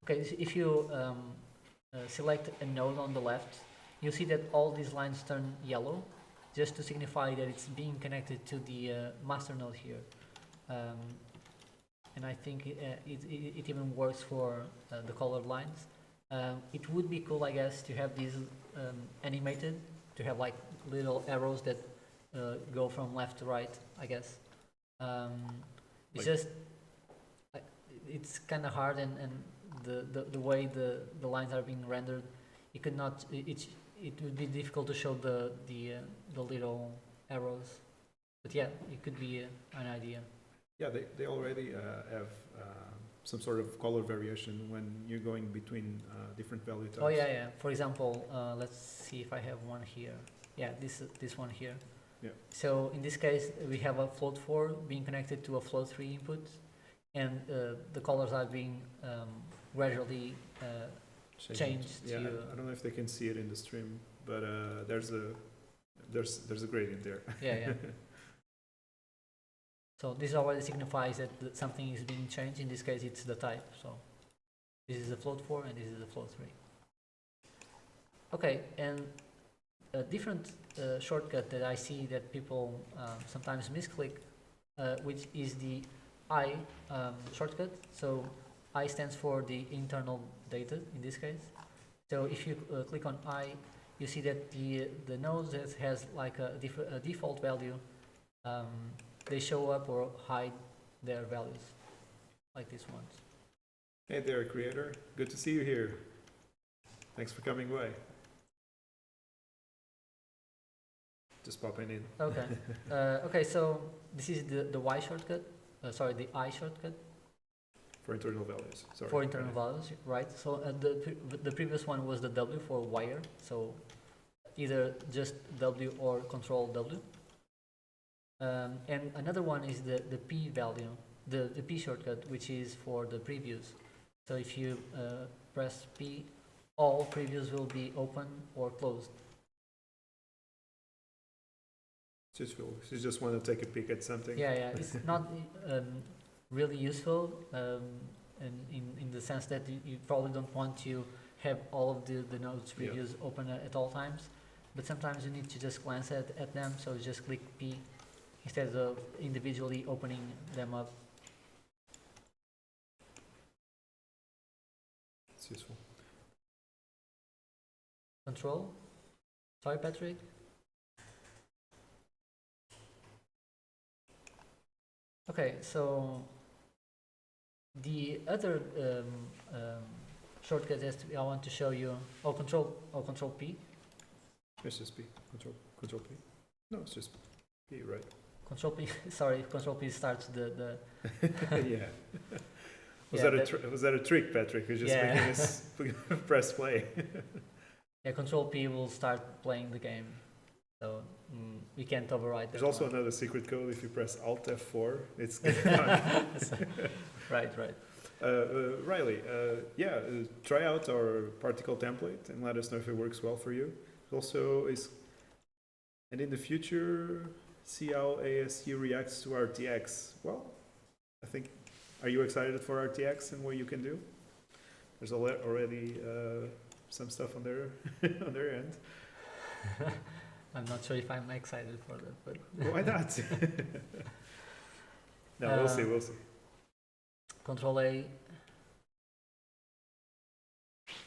Okay, so if you select a node on the left, you see that all these lines turn yellow, just to signify that it's being connected to the master node here. And I think it even works for the colored lines. It would be cool, I guess, to have these animated, to have like little arrows that go from left to right, I guess. It's Like- just, it's kind of hard, and the way the lines are being rendered, it could not, it would be difficult to show the little arrows. But yeah, it could be an idea. Yeah, they already have some sort of color variation when you're going between different value types. Oh yeah. For example, let's see if I have one here. Yeah, this one here. Yeah. So in this case, we have a float 4 being connected to a float 3 input, and the colors are being gradually changed. Yeah, to, I don't know if they can see it in the stream, but there's a gradient there. yeah. So this already signifies that something is being changed. In this case, it's the type. So this is the float 4 and this is the float 3. Okay, and a different shortcut that I see that people sometimes misclick, which is the I shortcut. So I stands for the internal data in this case. So if you click on I, you see that the node that has like a default value, they show up or hide their values, like these ones. Hey there, creator. Good to see you here. Thanks for coming by. Just popping in. Okay. Okay, so this is the Y shortcut, sorry, the I shortcut For internal values. Sorry. for internal values, right? So the previous one was the W for wire, so either just W or control W. And another one is the P value, the P shortcut, which is for the previews. So if you press P, all previews will be open or closed. It's useful. You just want to take a peek at something. Yeah. It's not really useful in the sense that you probably don't want to have all of the nodes previews open at all times. But sometimes you need to just glance at them, so just click P instead of individually opening them up. It's useful. Control? Sorry, Patrick? Okay, so the other shortcut that I want to show you, Control P. It's just P. Control P. No, it's just P, right? Control P, sorry, Control P starts the Yeah. Was Yeah, that a trick, Patrick? You're just Yeah. making us press play. yeah, Control P will start playing the game. So we can't override that. There's also one. another secret code. If you press Alt F4, it's Right. Riley, try out our particle template and let us know if it works well for you. And in the future, see how ASU reacts to RTX. Well, I think, are you excited for RTX and what you can do? There's already some stuff on their on their end. I'm not sure if I'm excited for that, but Why not? No, we'll see. Control A.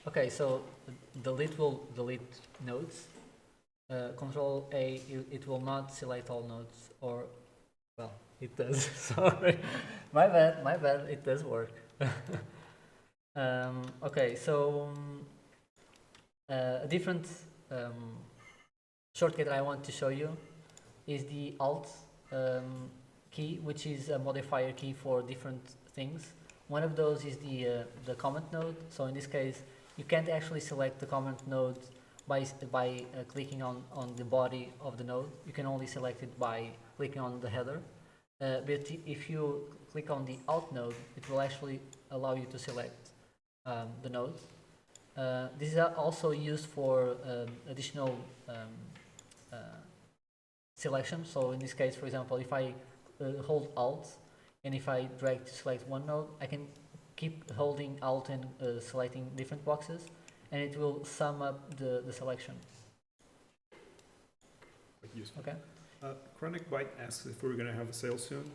Okay, so delete will delete nodes. Control A, it will not select all nodes, or, well, it does. Sorry, my bad. It does work. Okay, so a different shortcut I want to show you is the Alt key, which is a modifier key for different things. One of those is the comment node. So in this case, you can't actually select the comment node by clicking on the body of the node. You can only select it by clicking on the header. But if you click on the Alt node, it will actually allow you to select the node. This is also used for additional selection. So in this case, for example, if I hold Alt and if I drag to select one node, I can keep holding Alt and selecting different boxes, and it will sum up the selection. Quite useful. Okay. Chronic Byte asks if we're going to have a sale soon.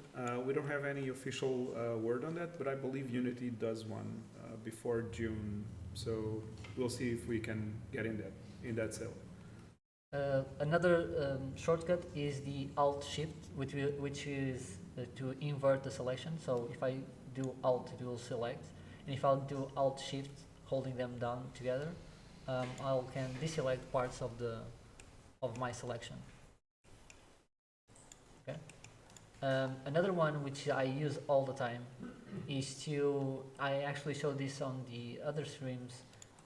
We don't have any official word on that, but I believe Unity does one before June. So we'll see if we can get in that sale. Another shortcut is the Alt Shift, which is to invert the selection. So if I do Alt, it will select, and if I'll do Alt Shift, holding them down together, I can deselect parts of my selection. Okay. Another one which I use all the time is I actually showed this on the other streams,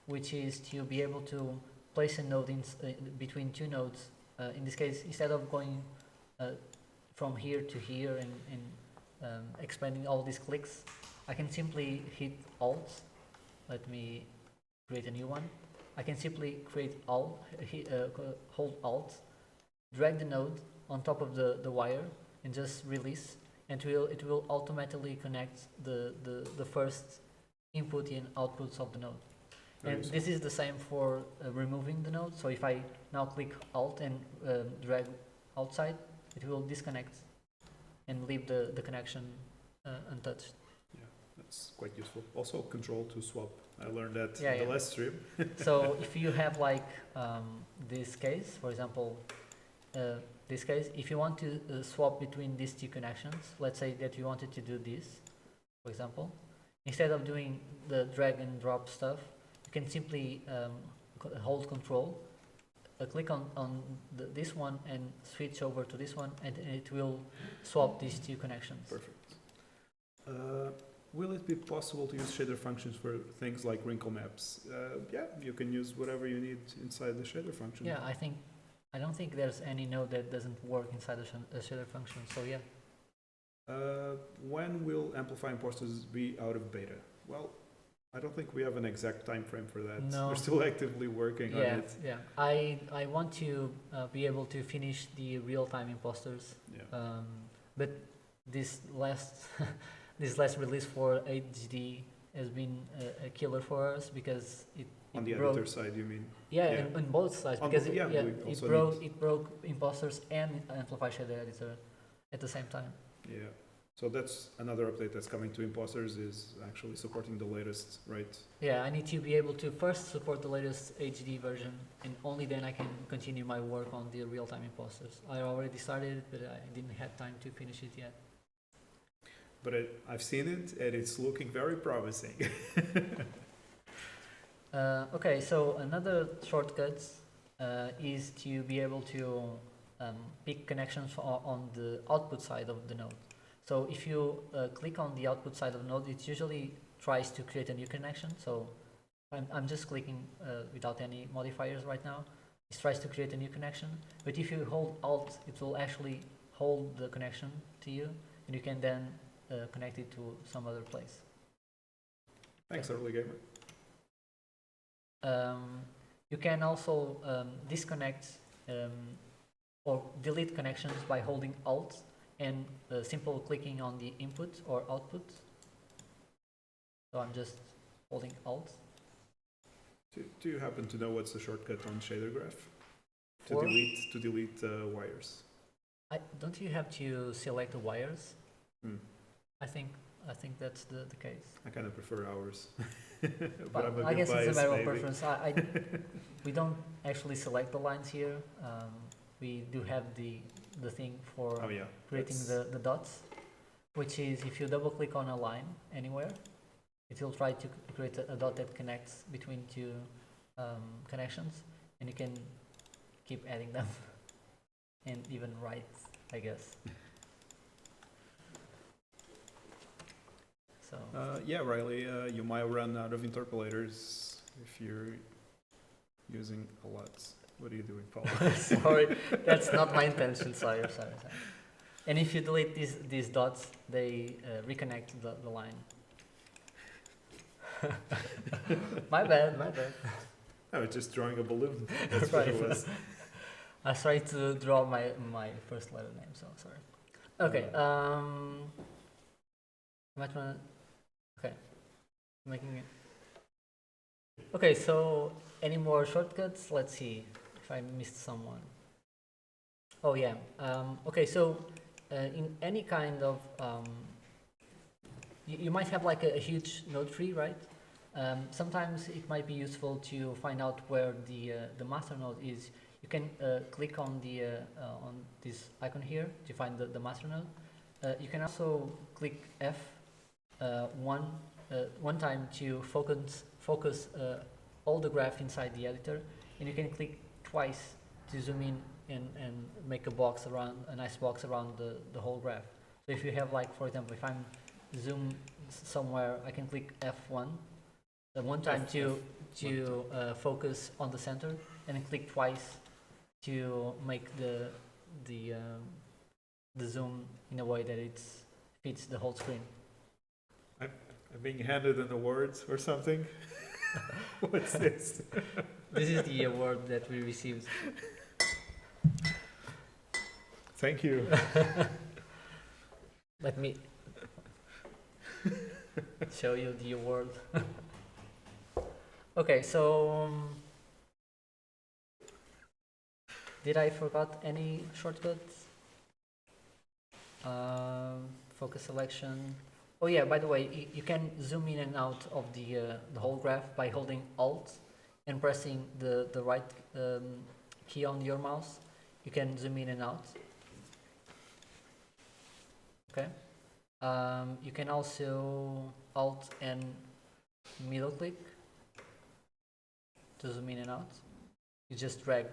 which is to be able to place a node between two nodes. In this case, instead of going from here to here and expanding all these clicks, I can simply hit Alt. Let me create a new one. I can simply create Alt, hold Alt, drag the node on top of the wire, and just release, and it will automatically connect the first input and outputs of the node. And this is the same for removing the node. So if I now click Alt and drag outside, it will disconnect and leave the connection untouched. Yeah, that's quite useful. Also, control to swap. I learned that in the last stream. So if you have like this case, for example, this case, if you want to swap between these two connections, let's say that you wanted to do this, for example, instead of doing the drag and drop stuff, you can simply hold Control, click on this one and switch over to this one, and it will swap these two connections. Perfect. Will it be possible to use shader functions for things like wrinkle maps? Yeah, you can use whatever you need inside the shader function. Yeah, I don't think there's any node that doesn't work inside a shader function, so yeah. When will Amplify Imposters be out of beta? Well, I don't think we have an exact time frame for that. No. We're still actively working on it. Yeah, I want to be able to finish the real-time imposters. Yeah. But this last this last release for HD has been a killer for us because it On the broke, editor side, you mean? yeah, Yeah. on both sides, On because the- yeah, we also it broke imposters and Amplify Shader Editor at the same time. Yeah. So that's another update that's coming to Imposters, is actually supporting the latest, right? Yeah, I need to be able to first support the latest HD version, and only then I can continue my work on the real-time imposters. I already started it, but I didn't have time to finish it yet. But I've seen it, and it's looking very promising. Okay, so another shortcut is to be able to pick connections on the output side of the node. So if you click on the output side of the node, it usually tries to create a new connection. So I'm just clicking without any modifiers right now. It tries to create a new connection. But if you hold Alt, it will actually hold the connection to you, and you can then connect it to some other place. Thanks, Early Gamer. You can also disconnect or delete connections by holding Alt and simple clicking on the input or output. So I'm just holding Alt. Do you happen to know what's the shortcut on shader graph? For? To delete wires. Don't you have to select the wires? Hmm. I think that's the case. I kind of prefer ours. But I'm a I bit guess it's a biased, matter of maybe. preference. We don't actually select the lines here. We do have the thing for Oh yeah. creating the dots, which is if you double click on a line anywhere, it will try to create a dot that connects between two connections, and you can keep adding them and even write, I guess. So Yeah, Riley, you might run out of interpolators if you're using a lot. What are you doing, Paul? sorry, that's not my intention. Sorry. And if you delete these dots, they reconnect the line. My bad, my bad. I was just drawing a balloon. That's what it was. I tried to draw my first letter name, so sorry. Okay, might wanna, okay, making it. Okay, so any more shortcuts? Let's see if I missed someone. Oh yeah, okay, so in any kind of, you might have like a huge node tree, right? Sometimes it might be useful to find out where the master node is. You can click on on this icon here to find the master node. You can also click F one time to focus all the graph inside the editor, and you can click twice to zoom in and make a nice box around the whole graph. So if you have, like, for example, if I'm zoom somewhere, I can click F1 one time to focus on the center, and then click twice to make the zoom in a way that it fits the whole screen. I'm being handed an award or something. What's this? This is the award that we received. Thank you. Let me show you the award. Okay, so did I forgot any shortcuts? Focus selection. Oh yeah, by the way, you can zoom in and out of the whole graph by holding Alt and pressing the right key on your mouse. You can zoom in and out. Okay. You can also Alt and middle click to zoom in and out. You just drag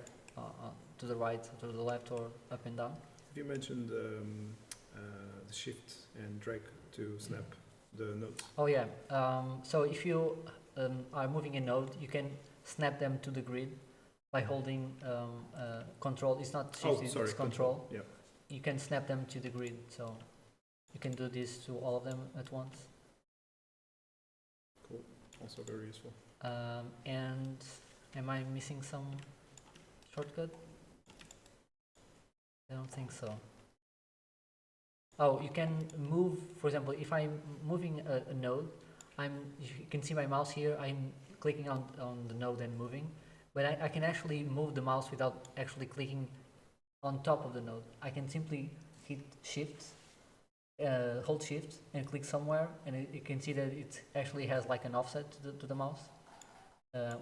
to the right, to the left, or up and down. You mentioned the shift and drag to snap the nodes. Oh yeah. So if you are moving a node, you can snap them to the grid by holding Control. It's not shift, it's Control. Yeah. You can snap them to the grid. So you can do this to all of them at once. Cool. Also very useful. And am I missing some shortcut? I don't think so. Oh, you can move, for example, if I'm moving a node, you can see my mouse here, I'm clicking on the node and moving, but I can actually move the mouse without actually clicking on top of the node. I can simply hit Shift, hold Shift and click somewhere, and you can see that it actually has like an offset to the mouse,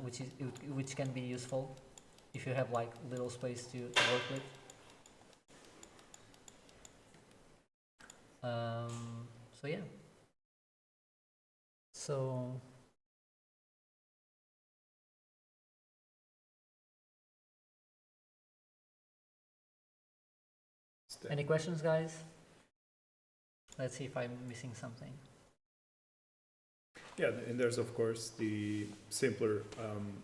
which can be useful if you have like little space to work with. So yeah. So any questions, guys? Let's see if I'm missing something. Yeah, and there's of course the simpler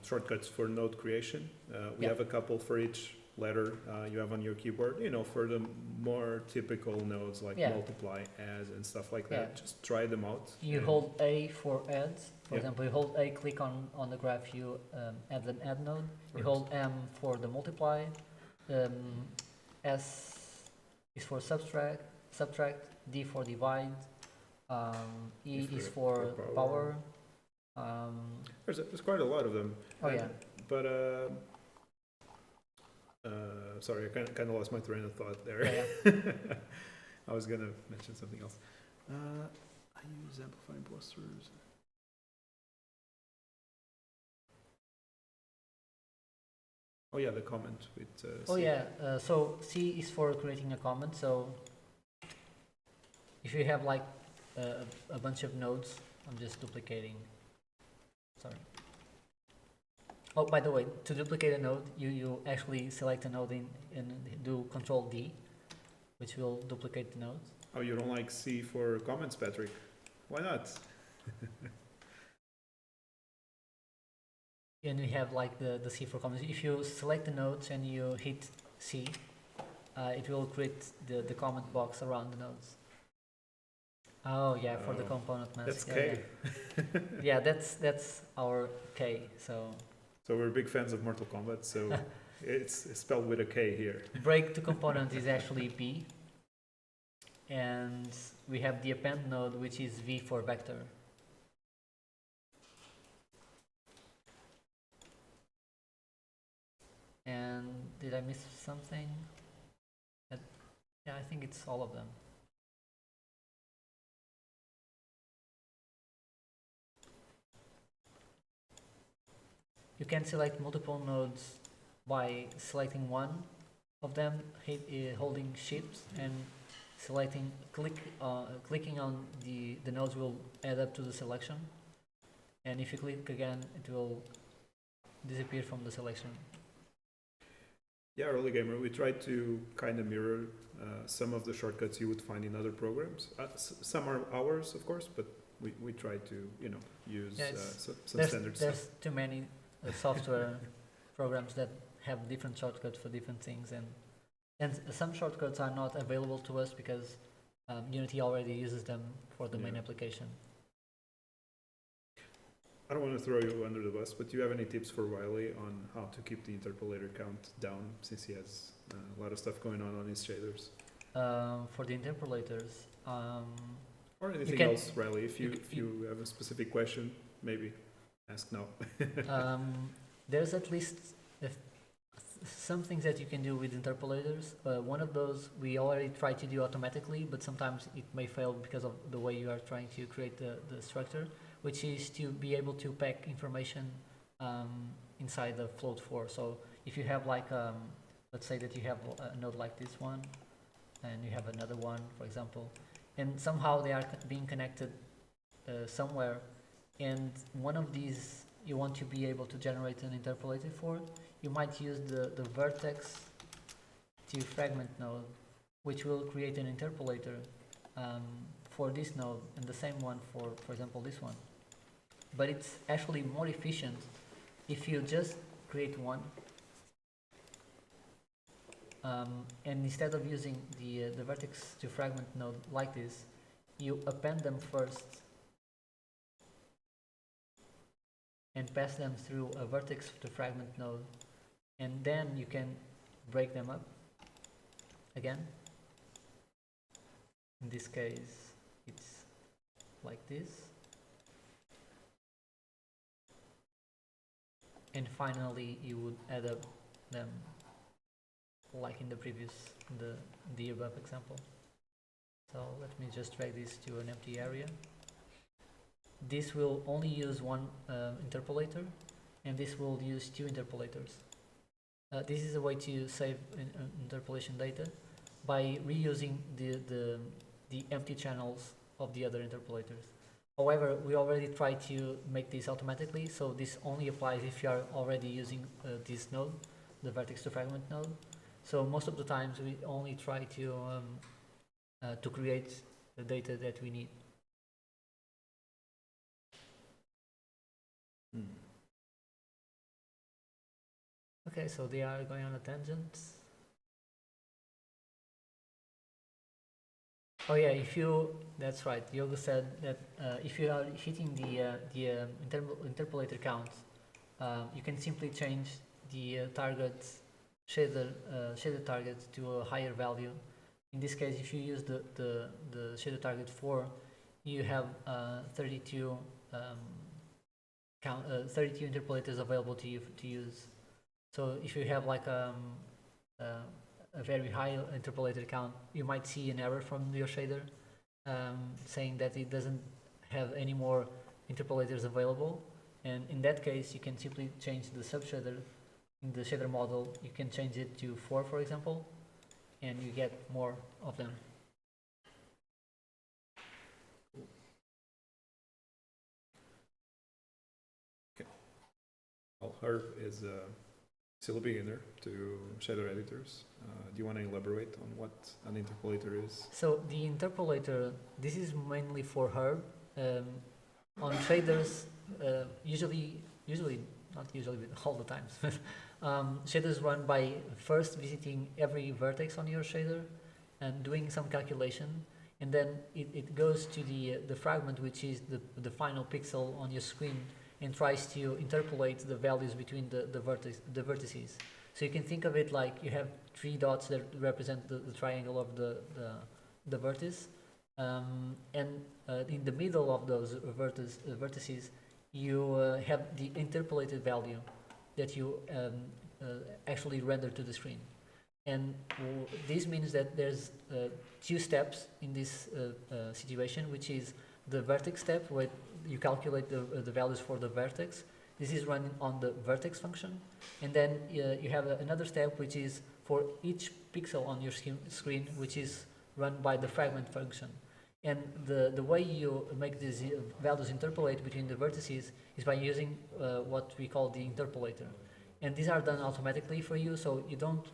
shortcuts for node creation. We have a couple for each letter you have on your keyboard, for the more typical nodes like multiply, add, and stuff like that. Just try them out. You hold A for add. For example, you hold A, click on the graph, you add an add node. You hold M for the multiply. S is for subtract. D for divide. E is for power. There's quite a lot of them. Oh yeah. But sorry, I kind of lost my train of thought there. Yeah. I was gonna mention something else. I use Amplify Imposters. Oh yeah, the comment with. Oh yeah. So C is for creating a comment. So if you have like a bunch of nodes, I'm just duplicating. Sorry. Oh, by the way, to duplicate a node, you actually select a node and do Control D, which will duplicate the nodes. Oh, you don't like C for comments, Patrick? Why not? And we have like the C for comments. If you select the nodes and you hit C, it will create the comment box around the nodes. Oh yeah, for the Uh, component mask. That's Yeah, K. yeah. Yeah, that's our K. So So we're big fans of Mortal Kombat, so it's spelled with a K here. break to component is actually B, and we have the append node, which is V for vector. And did I miss something? That, yeah, I think it's all of them. You can select multiple nodes by selecting one of them, holding Shift and clicking on the nodes will add up to the selection, and if you click again, it will disappear from the selection. Yeah, early gamer, we tried to kind of mirror some of the shortcuts you would find in other programs. Some are ours, of course, but we try to, use Yeah, some standard stuff. There's too many software programs that have different shortcuts for different things, and some shortcuts are not available to us because Unity already uses them for the main Yeah. application. I don't want to throw you under the bus, but do you have any tips for Wiley on how to keep the interpolator count down, since he has a lot of stuff going on his shaders? For the interpolators, Or anything can- else, Riley? If you you have a specific question, maybe ask now. there's at least some things that you can do with interpolators. One of those we already try to do automatically, but sometimes it may fail because of the way you are trying to create the structure, which is to be able to pack information inside the float 4. So if you have like, let's say that you have a node like this one, and you have another one, for example, and somehow they are being connected somewhere, and one of these you want to be able to generate an interpolator for, you might use the vertex to fragment node, which will create an interpolator for this node, and the same one for example, this one. But it's actually more efficient if you just create one, and instead of using the vertex to fragment node like this, you append them first and pass them through a vertex to fragment node, and then you can break them up again. In this case, it's like this. And finally, you would add up them like in the previous, the above example. So let me just drag this to an empty area. This will only use one interpolator, and this will use two interpolators. This is a way to save interpolation data by reusing the empty channels of the other interpolators. However, we already tried to make this automatically, so this only applies if you are already using this node, the vertex to fragment node. So most of the times we only try to create the data that we need. Okay, so they are going on a tangent. Oh yeah, that's right. Yoga said that if you are hitting the interpolator count, you can simply change the target shader target to a higher value. In this case, if you use the shader target 4, you have 32 32 interpolators available to you to use. So if you have like a very high interpolator count, you might see an error from your shader saying that it doesn't have any more interpolators available, and in that case you can simply change the subshader. In the shader model you can change it to 4, for example, and you get more of them. Well, Herb is still a beginner to shader editors. Do you want to elaborate on what an interpolator is? So the interpolator, this is mainly for Herb. On shaders, usually not usually, but all the times. Shaders run by first visiting every vertex on your shader and doing some calculation, and then it goes to the fragment, which is the final pixel on your screen, and tries to interpolate the values between the vertices. So you can think of it like you have 3 dots that represent the triangle of the vertex, and in the middle of those vertices, you have the interpolated value that you actually render to the screen. And this means that there's 2 steps in this situation, which is the vertex step, where you calculate the values for the vertex. This is run on the vertex function. And then you have another step, which is for each pixel on your screen, which is run by the fragment function. And the way you make these values interpolate between the vertices is by using what we call the interpolator. And these are done automatically for you, so you don't,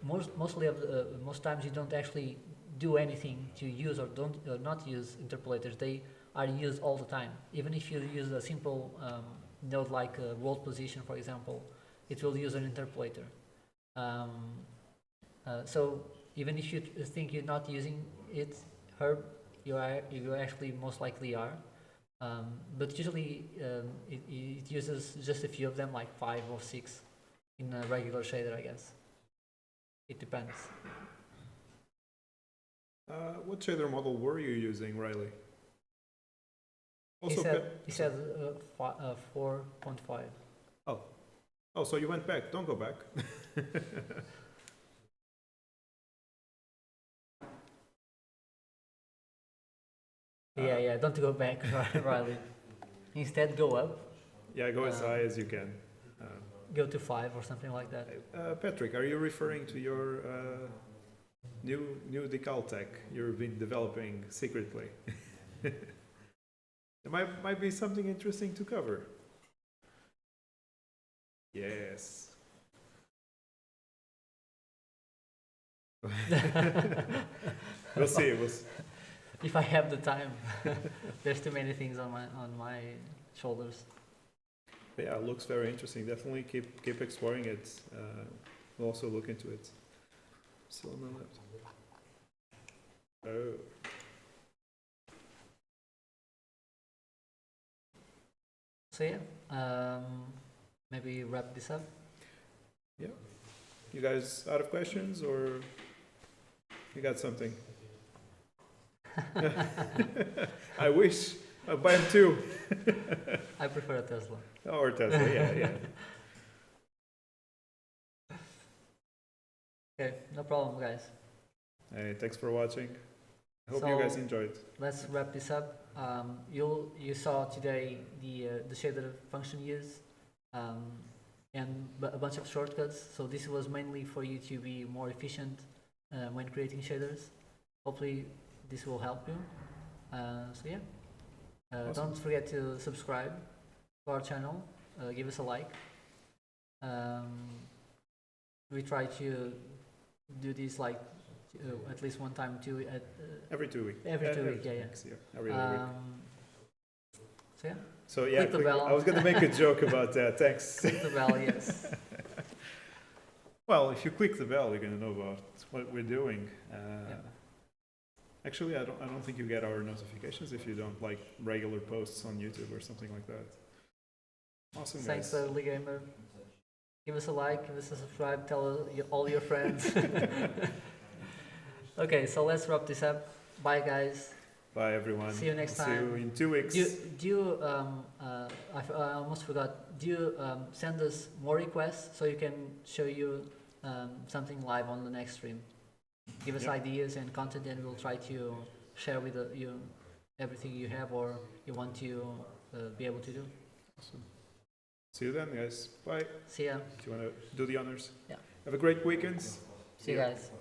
most times you don't actually do anything to use or not use interpolators. They are used all the time. Even if you use a simple node like world position, for example, it will use an interpolator. So even if you think you're not using it, Herb, you actually most likely are. But usually it uses just a few of them, like 5 or 6 in a regular shader, I guess. It depends. What shader model were you using, Riley? He said 4.5. Oh, so you went back. Don't go back. Yeah, don't go back, Riley. Instead, go up. Yeah, go as high as you can. Go to 5 or something like that. Patrick, are you referring to your new decal tech you've been developing secretly? It might be something interesting to cover. Yes. We'll see. If I have the time. There's too many things on my shoulders. Yeah, it looks very interesting. Definitely keep exploring it. We'll also look into it. Still on my left. Oh. So yeah, maybe wrap this up. Yeah. You guys out of questions, or you got something? I wish. I'll buy them too. I prefer a Tesla. Or Tesla, yeah. Okay, no problem, guys. Hey, thanks for watching. I hope So, you guys enjoyed. Let's wrap this up. You saw today the shader function use and a bunch of shortcuts. So this was mainly for you to be more efficient when creating shaders. Hopefully this will help you. So yeah, Awesome. Don't forget to subscribe to our channel. Give us a like. We try to do this like at least one time Every 2 weeks. every 2 weeks. Yeah. Every other week. So yeah. So yeah, click the bell. I was gonna make a joke about that. Thanks. Click the bell, yes. Well, if you click the bell, you're gonna know about what we're doing. Actually, I don't think you get our notifications if you don't like regular posts on YouTube or something like that. Awesome, Thanks, guys. Early Gamer. Give us a like, give us a subscribe, tell all your friends. Okay, so let's wrap this up. Bye, guys. Bye, everyone. See you next See time. you in 2 weeks. Do you I almost forgot. Do you send us more requests so you can show you something live on the next stream? Give us ideas and content, and we'll try to share with you everything you have or you want to be able to do. Awesome. See you then, guys. Bye. See ya. Do you want to do the honors? Yeah. Have a great weekend. See you guys.